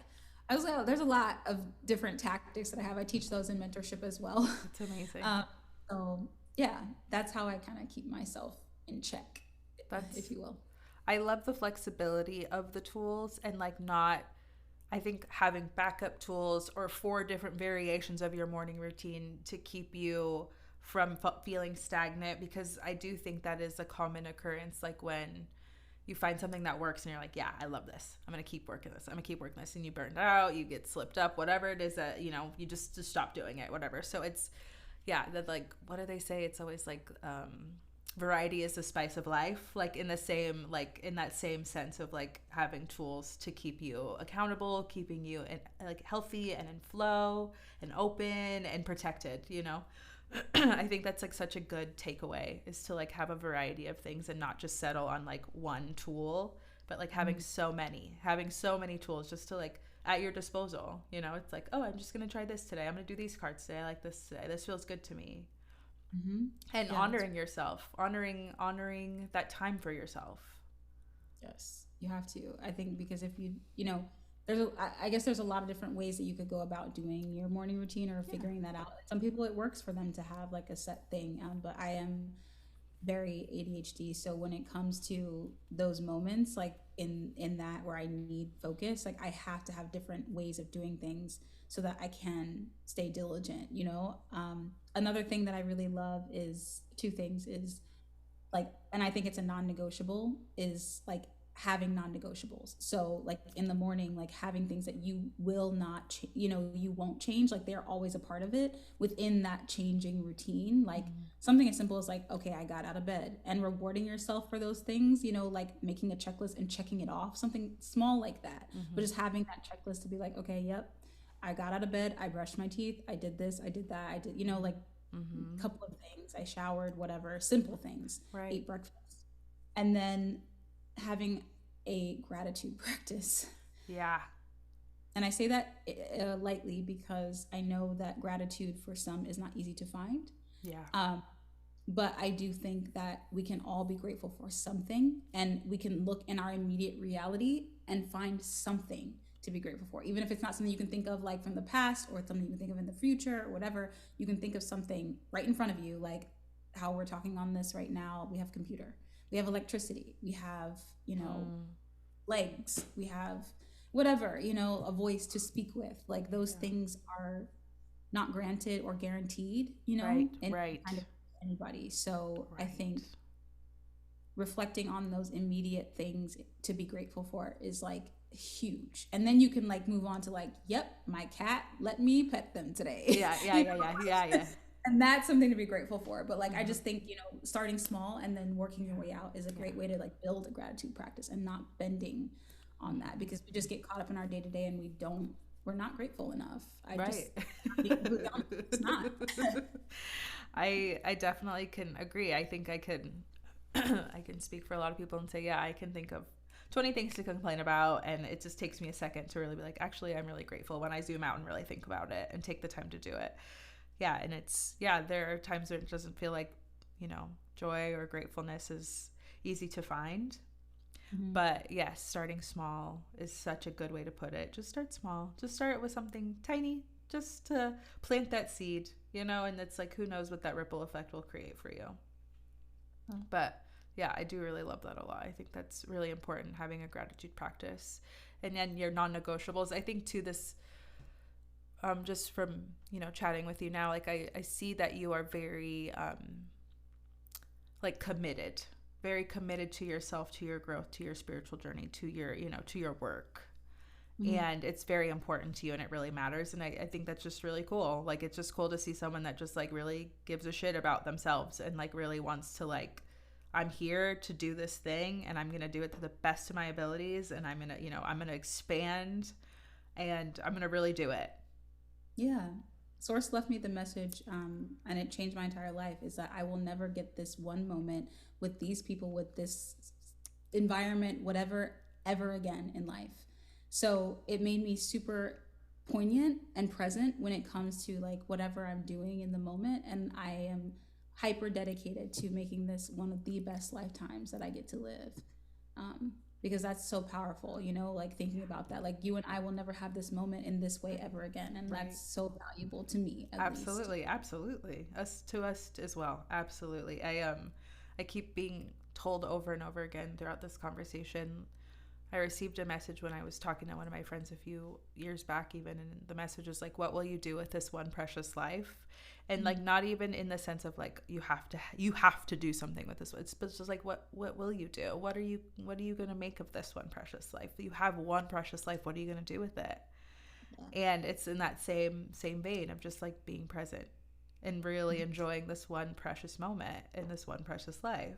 I was like, oh, there's a lot of different tactics that I have. I teach those in mentorship as well. It's amazing. um, so, yeah, that's how I kind of keep myself in check, if That's you will. I love the flexibility of the tools and like not I think having backup tools or four different variations of your morning routine to keep you from feeling stagnant, because I do think that is a common occurrence, like when you find something that works and you're like, yeah, I love this, I'm gonna keep working this, I'm gonna keep working this, and you burned out, you get slipped up, whatever it is that you just stop doing it, whatever. So it's yeah, that like what do they say, it's always like variety is the spice of life, like in the same, like in that same sense of like having tools to keep you accountable, keeping you in, like healthy and in flow and open and protected. I think that's like such a good takeaway, is to like have a variety of things and not just settle on like one tool, but like Mm-hmm. having so many tools just to like at your disposal. It's like, oh, I'm just gonna try this today, I'm gonna do these cards today, I like this today, this feels good to me. Mm-hmm. And Yeah, honoring yourself, honoring that time for yourself. yes, you have to. I think because if I guess there's a lot of different ways that you could go about doing your morning routine or Yeah. figuring that out. Some people it works for them to have like a set thing, but I am very ADHD. So when it comes to those moments, like in that where I need focus, like I have to have different ways of doing things so that I can stay diligent. Another thing that I really love is two things is like, and I think it's a non-negotiable, is like having non-negotiables. So like in the morning, like having things that you will not you won't change, like they're always a part of it within that changing routine. Like something as simple as like, okay, I got out of bed, and rewarding yourself for those things, like making a checklist and checking it off, something small like that. But Mm-hmm. just having that checklist to be like, okay, yep, I got out of bed, I brushed my teeth, I did this, I did that, I did, like Mm-hmm. couple of things. I showered, whatever, simple things, Right. ate breakfast. And then having a gratitude practice. Yeah. And I say that lightly because I know that gratitude for some is not easy to find. Yeah. Um, but I do think that we can all be grateful for something, and we can look in our immediate reality and find something to be grateful for. Even if it's not something you can think of like from the past, or it's something you can think of in the future or whatever, you can think of something right in front of you, like how we're talking on this right now. We have computer, we have electricity, we have, Mm. legs, we have whatever, a voice to speak with. Like those Yeah. things are not granted or guaranteed, Right. and Right. kind of anybody. So I Right. think reflecting on those immediate things to be grateful for is like huge. And then you can like move on to like, yep, my cat let me pet them today. Yeah, yeah, You yeah, know? yeah, yeah, yeah. And that's something to be grateful for. But like I Hmm. just think, starting small and then working your Yeah, way out is a yeah. great way to like build a gratitude practice and not bending on that, because we just get caught up in our day to day and we're not grateful enough. I just Right. be completely honest, it's not. I definitely can agree. I think I could I can speak for a lot of people and say, yeah, I can think of 20 things to complain about, and it just takes me a second to really be like, actually, I'm really grateful when I zoom out and really think about it and take the time to do it. Yeah, and there are times where it doesn't feel like, joy or gratefulness is easy to find. Mhm. But yes, starting small is such a good way to put it. Just start small. Just start with something tiny, just to plant that seed, and it's like, who knows what that ripple effect will create for you. Oh, But yeah, I do really love that a lot. I think that's really important, having a gratitude practice. And then your non negotiables. I think, too, this, just from, chatting with you now, like, I see that you are very, like, committed, very committed to yourself, to your growth, to your spiritual journey, to your work. mhm. And it's very important to you, and it really matters. And I think that's just really cool. Like, it's just cool to see someone that just like really gives a shit about themselves and like really wants to, like, I'm here to do this thing, and I'm going to do it to the best of my abilities, and I'm going to expand, and I'm going to really do it. Yeah. Source left me the message, and it changed my entire life, is that I will never get this one moment with these people, with this environment, whatever, ever again in life. So it made me super poignant and present when it comes to like whatever I'm doing in the moment. And I am hyper dedicated to making this one of the best lifetimes that I get to live. Um, because that's so powerful, like thinking about that. Like you and I will never have this moment in this way ever again. And Right. that's so valuable to me, at least. Absolutely, absolutely. Us as well. Absolutely. I keep being told over and over again throughout this conversation. I received a message when I was talking to one of my friends a few years back, even, and the message was like, "What will you do with this one precious life?" And like, Mm. not even in the sense of like you have to do something with this one. It's just like, what will you do? What are you gonna make of this one precious life? You have one precious life. What are you gonna do with it? Yeah. And it's in that same vein of just like being present and really Mhm. enjoying this one precious moment in this one precious life.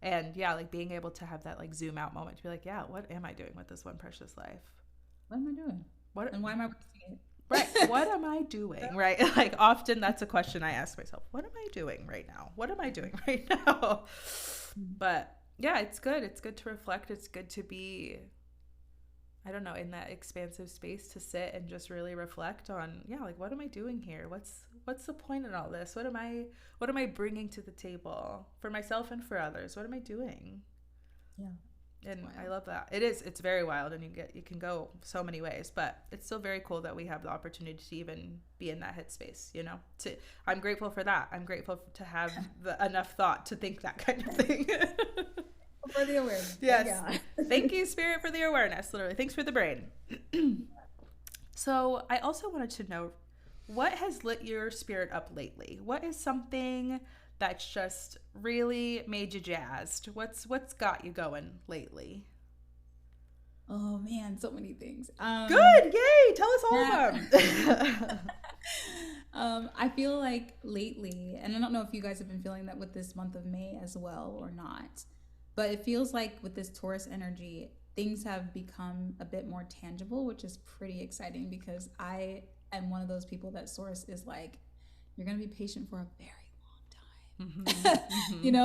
And yeah, like being able to have that like zoom out moment to be like, yeah, what am I doing with this one precious life? What am I doing? What And why am I wasting Right, it? what am I doing? Right? Like, often that's a question I ask myself. What am I doing right now? What am I doing right now? Mm. But yeah, it's good. It's good to reflect. It's good to be, I don't know, in that expansive space to sit and just really reflect on, yeah, like, what am I doing here? What's the point in all this? What am I bringing to the table for myself and for others? What am I doing? Yeah, it's And I wild. love that. It's very wild, and you can go so many ways, but it's still very cool that we have the opportunity to even be in that headspace, to I'm grateful for that. I'm grateful to have enough thought to think that kind of thing. For the awareness. Thank Yes. God. Thank you, Spirit, for the awareness. Literally, thanks for the brain. So I also wanted to know, what has lit your spirit up lately? What is something that's just really made you jazzed? What's got you going lately? Oh man, so many things. Good, yay! Tell us all Yeah. of them. I feel like lately, and I don't know if you guys have been feeling that with this month of May as well or not, but it feels like with this Taurus energy, things have become a bit more tangible, which is pretty exciting because I am one of those people that Source is like, you're gonna be patient for a very Hmm.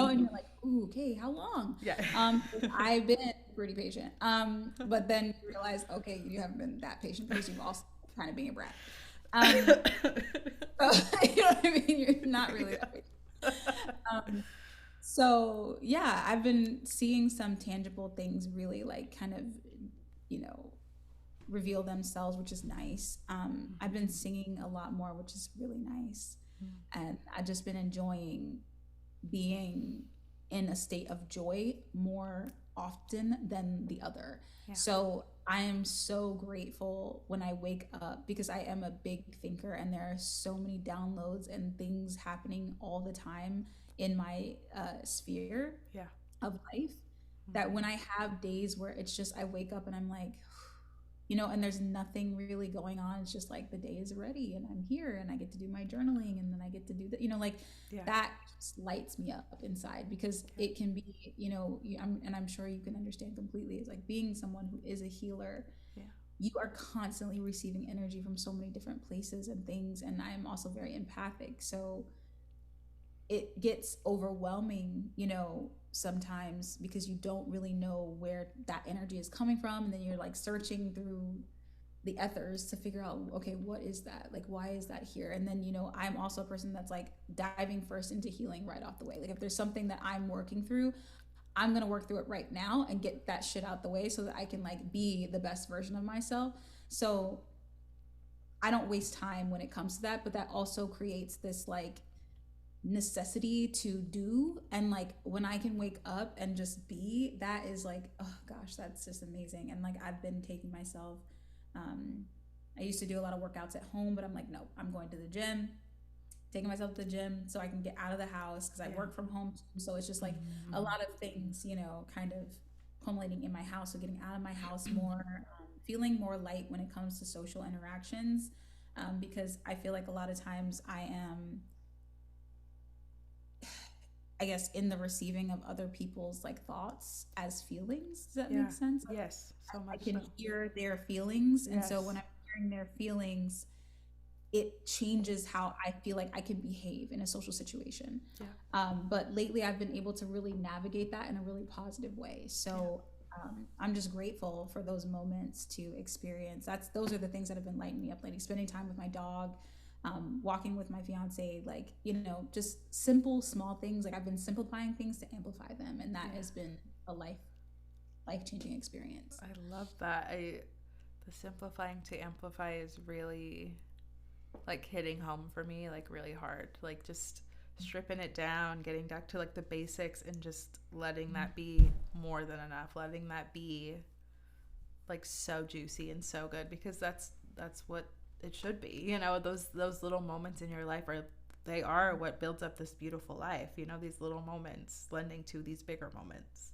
and Hmm. you're like, ooh, okay, how long? Yeah. I've been pretty patient. But then you realize, okay, you haven't been that patient because you've also kind of being a brat. Um, so, you know what I mean? You're not really Yeah. that patient. Um, so yeah, I've been seeing some tangible things really like kind of, you know, reveal themselves, which is nice. I've been singing a lot more, which is really nice. And I've just been enjoying being in a state of joy more often than the other. Yeah. So I am so grateful when I wake up because I am a big thinker and there are so many downloads and things happening all the time in my sphere Yeah. of life. that when Mhm. I have days where it's just I wake up and I'm like, and there's nothing really going on. It's just like the day is ready and I'm here and I get to do my journaling and then I get to do that, like Yeah. that just lights me up inside because Yeah. it can be, and I'm sure you can understand completely. It's like being someone who is a healer, Yeah. you are constantly receiving energy from so many different places and things. And I am also very empathic. So it gets overwhelming, sometimes because you don't really know where that energy is coming from. And then you're like searching through the ethers to figure out, okay, what is that? Like, why is that here? And then, I'm also a person that's like diving first into healing right off the way. Like, if there's something that I'm working through, I'm going to work through it right now and get that shit out the way so that I can like be the best version of myself. So I don't waste time when it comes to that, but that also creates this like necessity to do. And like when I can wake up and just be, that is like, oh gosh, that's just amazing. And like I've been taking myself, um I used to do a lot of workouts at home, but I'm like, no, I'm going to the gym, taking myself to the gym so I can get out of the house because I Yeah. work from home. So it's just like a Mhm. lot of things, kind of culminating in my house. So getting out of my house more, feeling more light when it comes to social interactions, because I feel like a lot of times I am, I guess, in the receiving of other people's like thoughts as feelings. Does that make Yeah. sense? Like, Yes. So I much can so. hear their feelings. And so when Yes. I'm hearing their feelings, it changes how I feel like I can behave in a social situation. Yeah. But lately, I've been able to really navigate that in a really positive way. Yeah. So I'm just grateful for those moments to experience. Those are the things that have been lighting me up, like spending time with my dog, walking with my fiance, like just simple, small things. Like I've been simplifying things to amplify them, and that Yeah. has been a life changing experience. I love that. The simplifying to amplify is really like hitting home for me, like really hard. Like just stripping it down, getting back to like the basics and just letting that be more than enough. Letting that be like so juicy and so good because that's what it should be. Those little moments in your life are they are what builds up this beautiful life. These little moments lending to these bigger moments.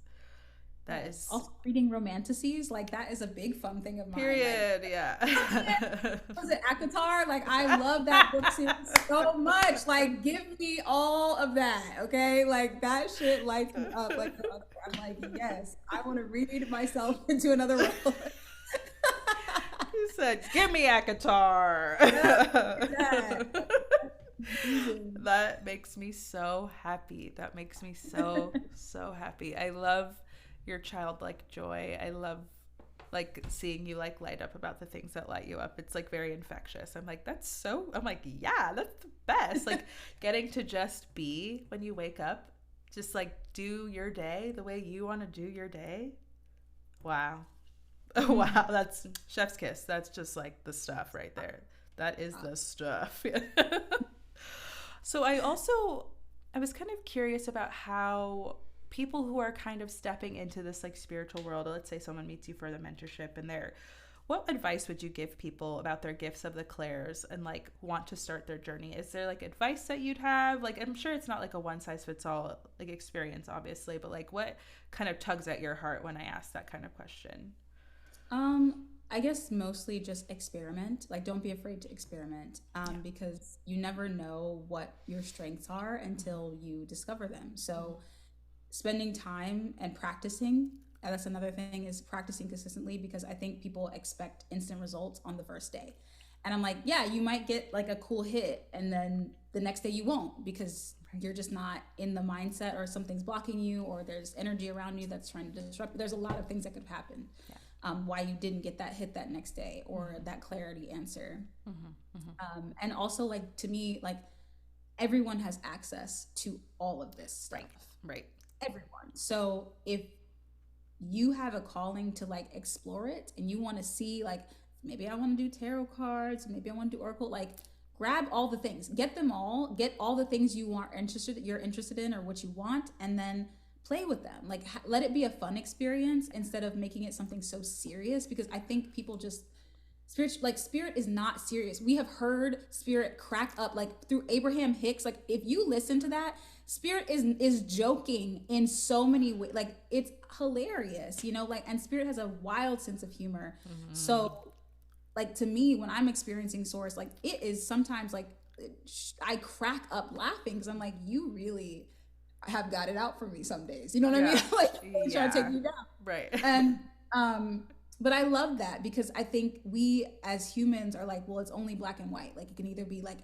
That Yes. is Also, reading romanticises, like that is a big fun thing of mine. Like, period. Yeah. was it Akatar? Like, I love that book series so much. Like, give me all of that, okay? Like, that shit lights me up. Like, I'm like, yes, I want to read myself into another world. He said, "Give me a guitar." Yep, that. That's amazing. That makes me so happy. That makes me so so happy. I love your childlike joy. I love like seeing you like light up about the things that light you up. It's like very infectious. I'm like, yeah, that's the best. Like getting to just be when you wake up, just like do your day the way you want to do your day. Wow. Wow, that's chef's kiss. That's just like the stuff right there. That is the stuff. So I was kind of curious about how people who are kind of stepping into this like spiritual world, let's say someone meets you for the mentorship and they're what advice would you give people about their gifts of the clairs and like want to start their journey? Is there like advice that you'd have? Like I'm sure it's not like a one size fits all like experience obviously, but like what kind of tugs at your heart when I ask that kind of question? I guess mostly just experiment. Like, don't be afraid to experiment, Yeah. because you never know what your strengths are Mm-hmm. until you discover them. Mm-hmm. So, spending time and practicing. That's another thing, is practicing consistently, because I think people expect instant results on the first day. And I'm like, yeah, you might get like a cool hit and then the next day you won't, because Right. you're just not in the mindset, or something's blocking you, or there's energy around you that's trying to disrupt. There's a lot of things that could happen, Yeah. why you didn't get that hit that next day, or Mm-hmm. that clarity answer. Mm-hmm. Mm-hmm. And also, like, to me, like, everyone has access to all of this stuff. Right. Right. Everyone. So if you have a calling to like explore it, and you want to see, like, maybe I want to do tarot cards, maybe I want to do oracle, like, grab all the things, get them all, get all the things you're interested in, or what you want, and then play with them. Like, let it be a fun experience instead of making it something so serious, because I think people just, spirit is not serious. We have heard spirit crack up, like through Abraham Hicks. Like, if you listen to that, Spirit is joking in so many ways. Like it's hilarious, you know, like, and Spirit has a wild sense of humor. Mm-hmm. So like to me, when I'm experiencing Source, like it is sometimes like I crack up laughing because I'm like, you really have got it out for me some days. You know what I mean? Yeah. Like really trying to take Yeah. me down. Right. And but I love that because I think we as humans are like, well, it's only black and white. Like it can either be like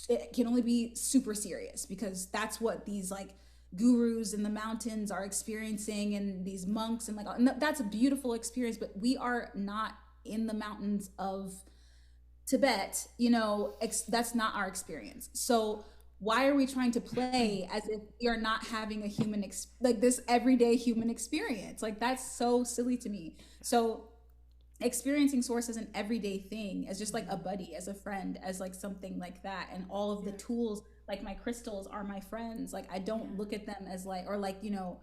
it can only be super serious because that's what these like gurus in the mountains are experiencing and these monks and like and that's a beautiful experience, but we are not in the mountains of Tibet, you know, that's not our experience. So why are we trying to play as if we are not having a human like this everyday human experience? Like that's so silly to me. So experiencing Source as an everyday thing, as just like a buddy, as a friend, as like something like that, and all of the Yeah. tools, like my crystals are my friends. Like I Yeah. don't look at them as like, or like, you know,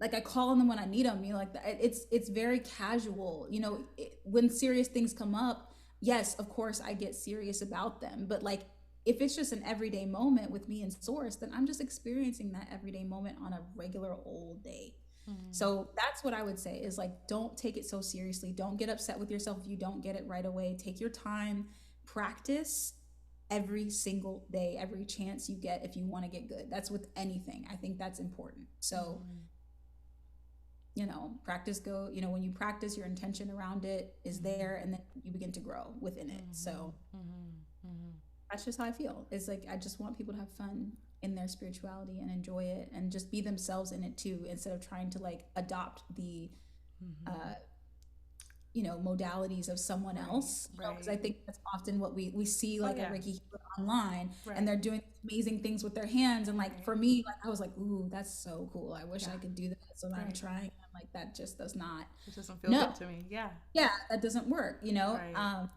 like I call on them when I need them. You know, like it's very casual. You know, when serious things come up, yes, of course I get serious about them. But like if it's just an everyday moment with me and Source, then I'm just experiencing that everyday moment on a regular old day. Mm-hmm. So that's what I would say is like, don't take it so seriously. Don't get upset with yourself if you don't get it right away. Take your time, practice every single day, every chance you get if you want to get good. That's with anything. I think that's important. So Mm-hmm. you know, practice go, you know, when you practice, your intention around it is Mm-hmm. there and then you begin to grow within it. Mm-hmm. So Mm-hmm. that's just how I feel. It's like I just want people to have fun in their spirituality and enjoy it and just be themselves in it too, instead of trying to like adopt the Mm-hmm. uh you know, modalities of someone Right. else, you know, because I Right. think that's often what we see Oh like a yeah. Reiki healer online and Right. they're doing amazing things with their hands, and like Right. for me, like I was like, ooh, that's so cool, I wish Yeah. I could do that. So I'm Right. trying, I'm like, that just does not, It doesn't feel no, good to me. Yeah. yeah, that doesn't work, you know. Right.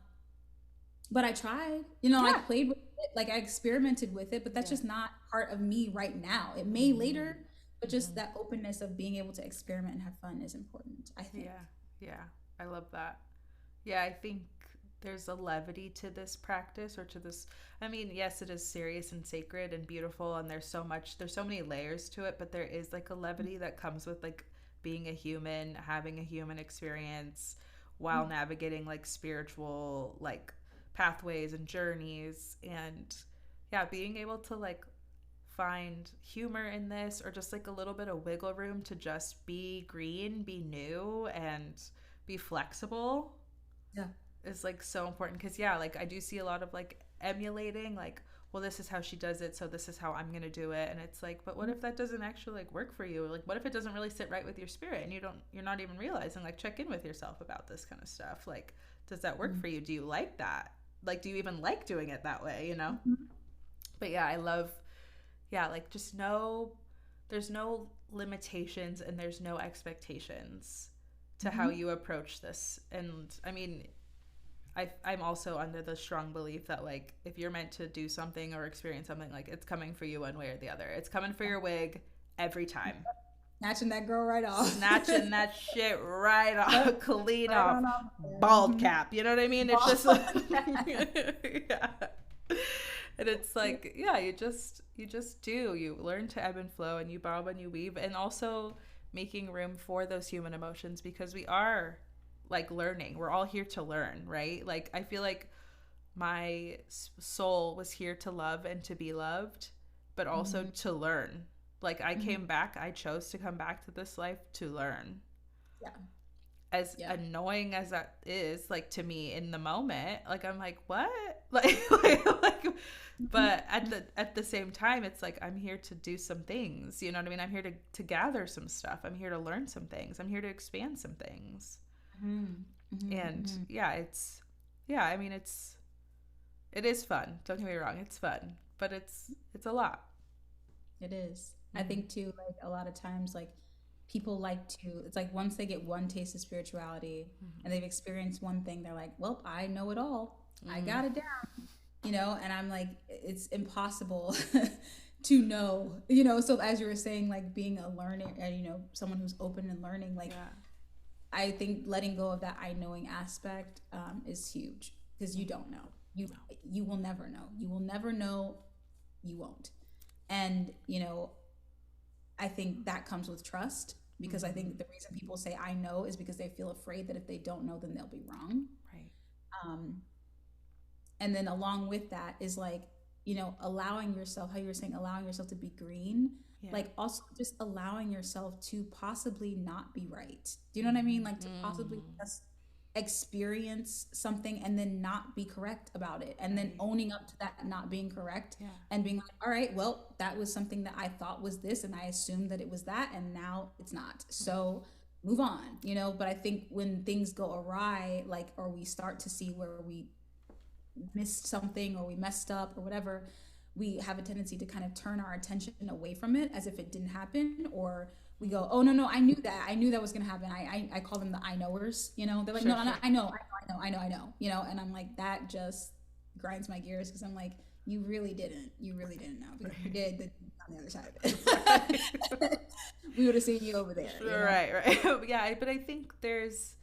But I tried, you know, I Yeah. played with it, like I experimented with it, but that's Yeah. just not part of me right now. It may Mm-hmm. later, but just Mm-hmm. that openness of being able to experiment and have fun is important, I think. Yeah. Yeah. I love that. Yeah, I think there's a levity to this practice or to this. I mean, yes, it is serious and sacred and beautiful, and there's so many layers to it, but there is like a levity that comes with like being a human, having a human experience while navigating like spiritual like pathways and journeys. And yeah, being able to like find humor in this or just like a little bit of wiggle room to just be green, be new, and be flexible Yeah. is like so important because yeah, like I do see a lot of like emulating like, well, this is how she does it, so this is how I'm gonna do it. And it's like, but what if that doesn't actually like work for you? Like what if it doesn't really sit right with your spirit and you're not even realizing? Like check in with yourself about this kind of stuff. Like does that work for you? Do you like that? Like do you even like doing it that way, you know? Mhm. But yeah, I love, yeah, like just know there's no limitations and there's no expectations to how Mhm. you approach this. And I mean, I'm also under the strong belief that like if you're meant to do something or experience something, like it's coming for you one way or the other. It's coming for your wig every time. Snatching that girl right off. Snatching that shit right Yep. off, clean Right off, on off there. bald cap. You know what I mean? It's just like, Ball. yeah. And it's like, yeah, you just do. You learn to ebb and flow and you bob and you weave, and also making room for those human emotions because we are like learning. We're all here to learn, right? Like I feel like my soul was here to love and to be loved, but also Mhm. to learn. Like I Mhm. came back, I chose to come back to this life to learn. Yeah. As Yeah. annoying as that is, like to me in the moment, like I'm like, what? Like Mhm. but at the same time, it's like I'm here to do some things. You know what I mean? I'm here to gather some stuff. I'm here to learn some things. I'm here to expand some things. Mhm. Mhm. And Mhm. yeah, yeah, I mean it is fun. Don't get me wrong, it's fun, but it's a lot. It is. I Mm-hmm. think too, like a lot of times, like people like to, it's like once they get one taste of spirituality and they've experienced one thing, they're like, well, I know it all. I Mm-hmm. got it down, you know? And I'm like, it's impossible to know, you know? So as you were saying, like being a learner, you know, someone who's open and learning, like Yeah. I think letting go of that I knowing aspect is huge because you don't know. You No. you will never know. You will never know. You won't. And, I think that comes with trust, because I Mm-hmm. think the reason people say I know is because they feel afraid that if they don't know, then they'll be wrong. Right. Um, and then along with that is like, allowing yourself, how you were saying, allowing yourself to be green, Yeah. like also just allowing yourself to possibly not be right. Do you know what I mean? Like to possibly Mm-hmm. just experience something and then not be correct about it, and then Right. owning up to that not being correct, Yeah. and being like, all right, well, that was something that I thought was this and I assumed that it was that, and now it's not. So move on, but I think when things go awry, like, or we start to see where we missed something or we messed up or whatever, we have a tendency to kind of turn our attention away from it as if it didn't happen, or we go, oh no, no, I knew that was gonna happen. I call them the I knowers. They're like, Sure, no, no, no, sure. I know. And I'm like, that just grinds my gears, because I'm like, you really didn't know, because if you Right. did, then you'd be on the other side of Right. it. We would have seen you over there. Right, right. Yeah, but I think there's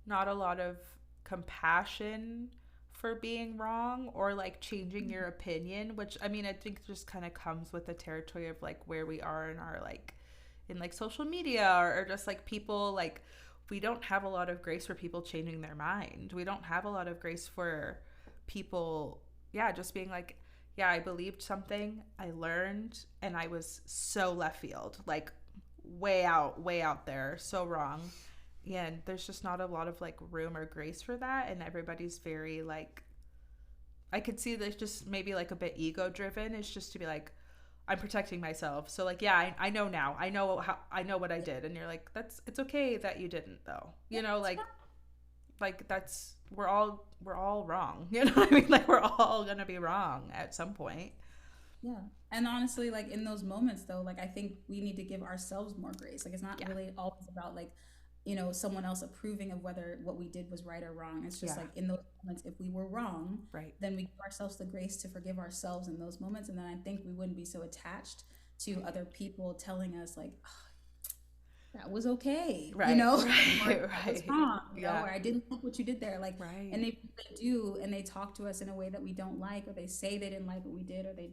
not a lot of compassion for being wrong or like changing your opinion, which I mean, I think just kind of comes with the territory of like where we are in our like in like social media or just like people like we don't have a lot of grace for people changing their mind. We don't have a lot of grace for people, yeah, just being like, yeah, I believed something, I learned, and I was so left field, like way out there, so wrong. And there's just not a lot of like room or grace for that. And everybody's very like, I could see that just maybe like a bit ego driven. It's just to be like, I'm protecting myself. So like, yeah, I know now. I know what I did. And you're like, it's okay that you didn't though. Yeah, it's Like that's we're all wrong. You know what I mean? Like we're all gonna be wrong at some point. Yeah. And honestly, like in those moments though, like I think we need to give ourselves more grace. Like it's not Yeah. really always about like, someone else approving of whether what we did was right or wrong. It's just Yeah. like in those moments, if we were wrong, Right. then we give ourselves the grace to forgive ourselves in those moments. And then I think we wouldn't be so attached to Right. other people telling us like, "Oh, that was okay, Right. or Right. that was Right. wrong, Yeah. or I didn't like what you did there. Like, and Right. they do, and they talk to us in a way that we don't like, or they say they didn't like what we did, or they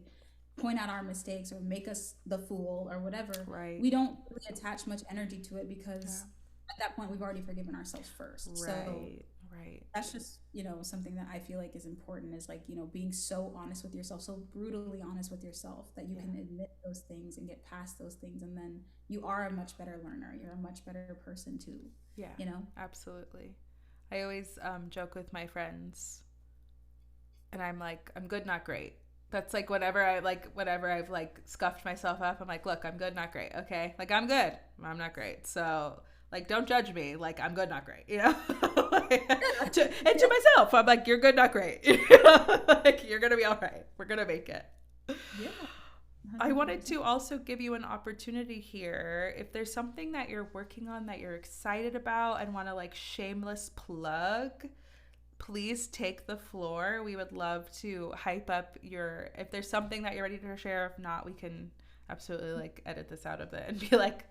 point out our mistakes or make us the fool or whatever. Right. We don't really attach much energy to it, Yeah. because at that point we've already forgiven ourselves first. So Right. Right. that's just, something that I feel like is important, is like, being so honest with yourself, so brutally honest with yourself, that you Yeah. can admit those things and get past those things, and then you are a much better learner. You're a much better person too, Yeah. you know? Absolutely. I always joke with my friends, and I'm like, I'm good, not great. That's like whenever I've like scuffed myself up, I'm like, look, I'm good, not great. Okay, like I'm good, I'm not great. So like, don't judge me. Like I'm good, not great. You know, and Yeah, to myself, I'm like, you're good, not great. You know? Like you're gonna be all right. We're gonna make it. yeah, I wanted 100%. to also give you an opportunity here. If there's something that you're working on that you're excited about and want to like shameless plug, please take the floor. We would love to hype up your, if there's something that you're ready to share. If not, we can absolutely like edit this out of it and be like,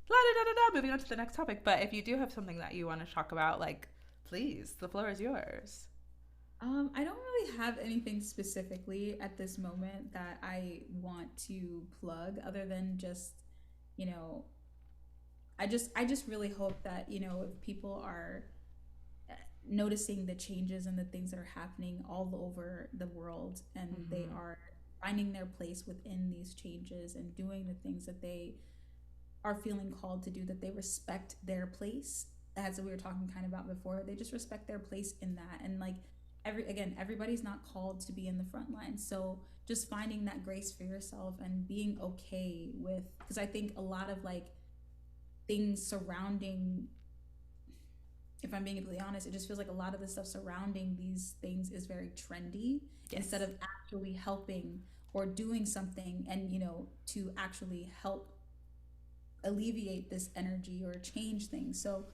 la da da da da, moving on to the next topic. But if you do have something that you want to talk about, like, please, the floor is yours. I don't really have anything specifically at this moment that I want to plug, other than just, you know, I just really hope that, if people are noticing the changes and the things that are happening all over the world, and they Mm-hmm. are finding their place within these changes and doing the things that they are feeling called to do, that they respect their place, as we were talking kind of about before. They just respect their place in that. And like, everybody's not called to be in the front line. So just finding that grace for yourself and being okay with, because I think a lot of like things surrounding, if I'm being completely honest, it just feels like a lot of the stuff surrounding these things is very trendy, instead Yes. of actually helping or doing something, and to actually help alleviate this energy or change things. So,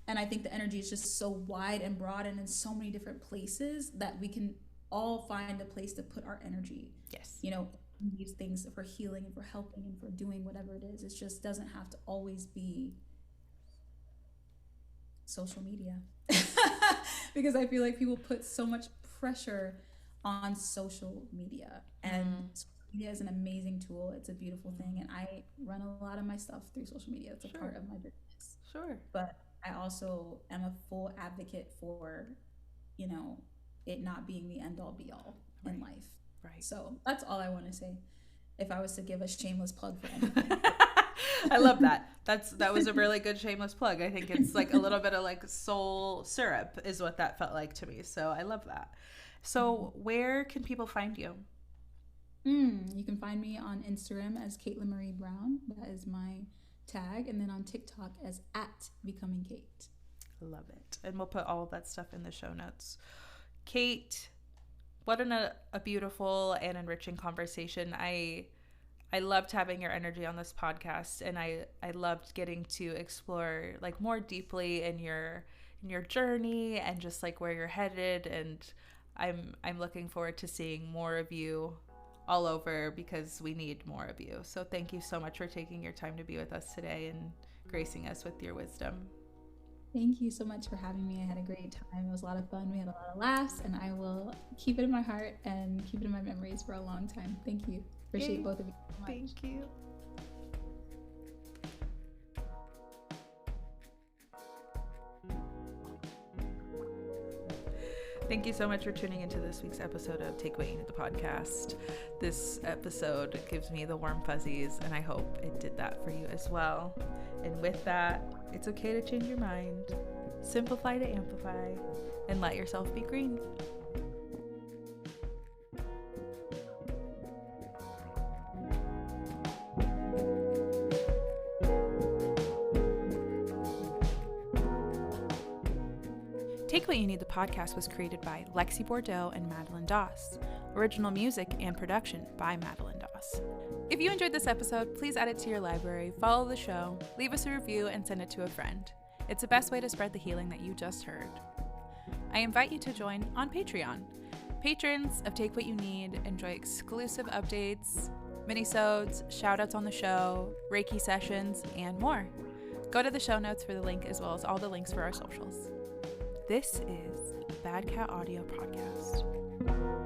and I think the energy is just so wide and broad and in so many different places, that we can all find a place to put our energy, Yes. in these things, for healing and for helping and for doing whatever it is. It just doesn't have to always be social media. Because I feel like people put so much pressure on social media, and Mm. media is an amazing tool. It's a beautiful thing. And I run a lot of my stuff through social media. It's a Sure. part of my business. Sure. But I also am a full advocate for, you know, it not being the end all be all in Right. life. Right. So that's all I want to say. If I was to give a shameless plug for anything. I love that. That was a really good shameless plug. I think it's like a little bit of like soul syrup is what that felt like to me. So I love that. So where can people find you? You can find me on Instagram as Catelynn Marie Brown. That is my tag. And then on TikTok as at Becoming Cate. Love it. And we'll put all of that stuff in the show notes. Cate, what a beautiful and enriching conversation. I loved having your energy on this podcast, and I loved getting to explore like more deeply in your journey and just like where you're headed, and I'm looking forward to seeing more of you all over because we need more of you. So thank you so much for taking your time to be with us today and gracing us with your wisdom. Thank you so much for having me. I had a great time. It was a lot of fun. We had a lot of laughs, and I will keep it in my heart and keep it in my memories for a long time. Thank you. Appreciate both of you so much. Thank you. Thank you so much for tuning into this week's episode of Take What You Need, the podcast. This episode gives me the warm fuzzies, and I hope it did that for you as well. And with that, it's okay to change your mind, simplify to amplify, and let yourself be green. Take What You Need, the podcast was created by Lexi Bordeaux and Madeline Doss. Original music and production by Madeline Doss. If you enjoyed this episode, please add it to your library, follow the show, leave us a review, and send it to a friend. It's the best way to spread the healing that you just heard. I invite you to join on Patreon. Patrons of Take What You Need enjoy exclusive updates, minisodes, shoutouts on the show, Reiki sessions, and more. Go to the show notes for the link as well as all the links for our socials. This is a Bad Cat Audio podcast.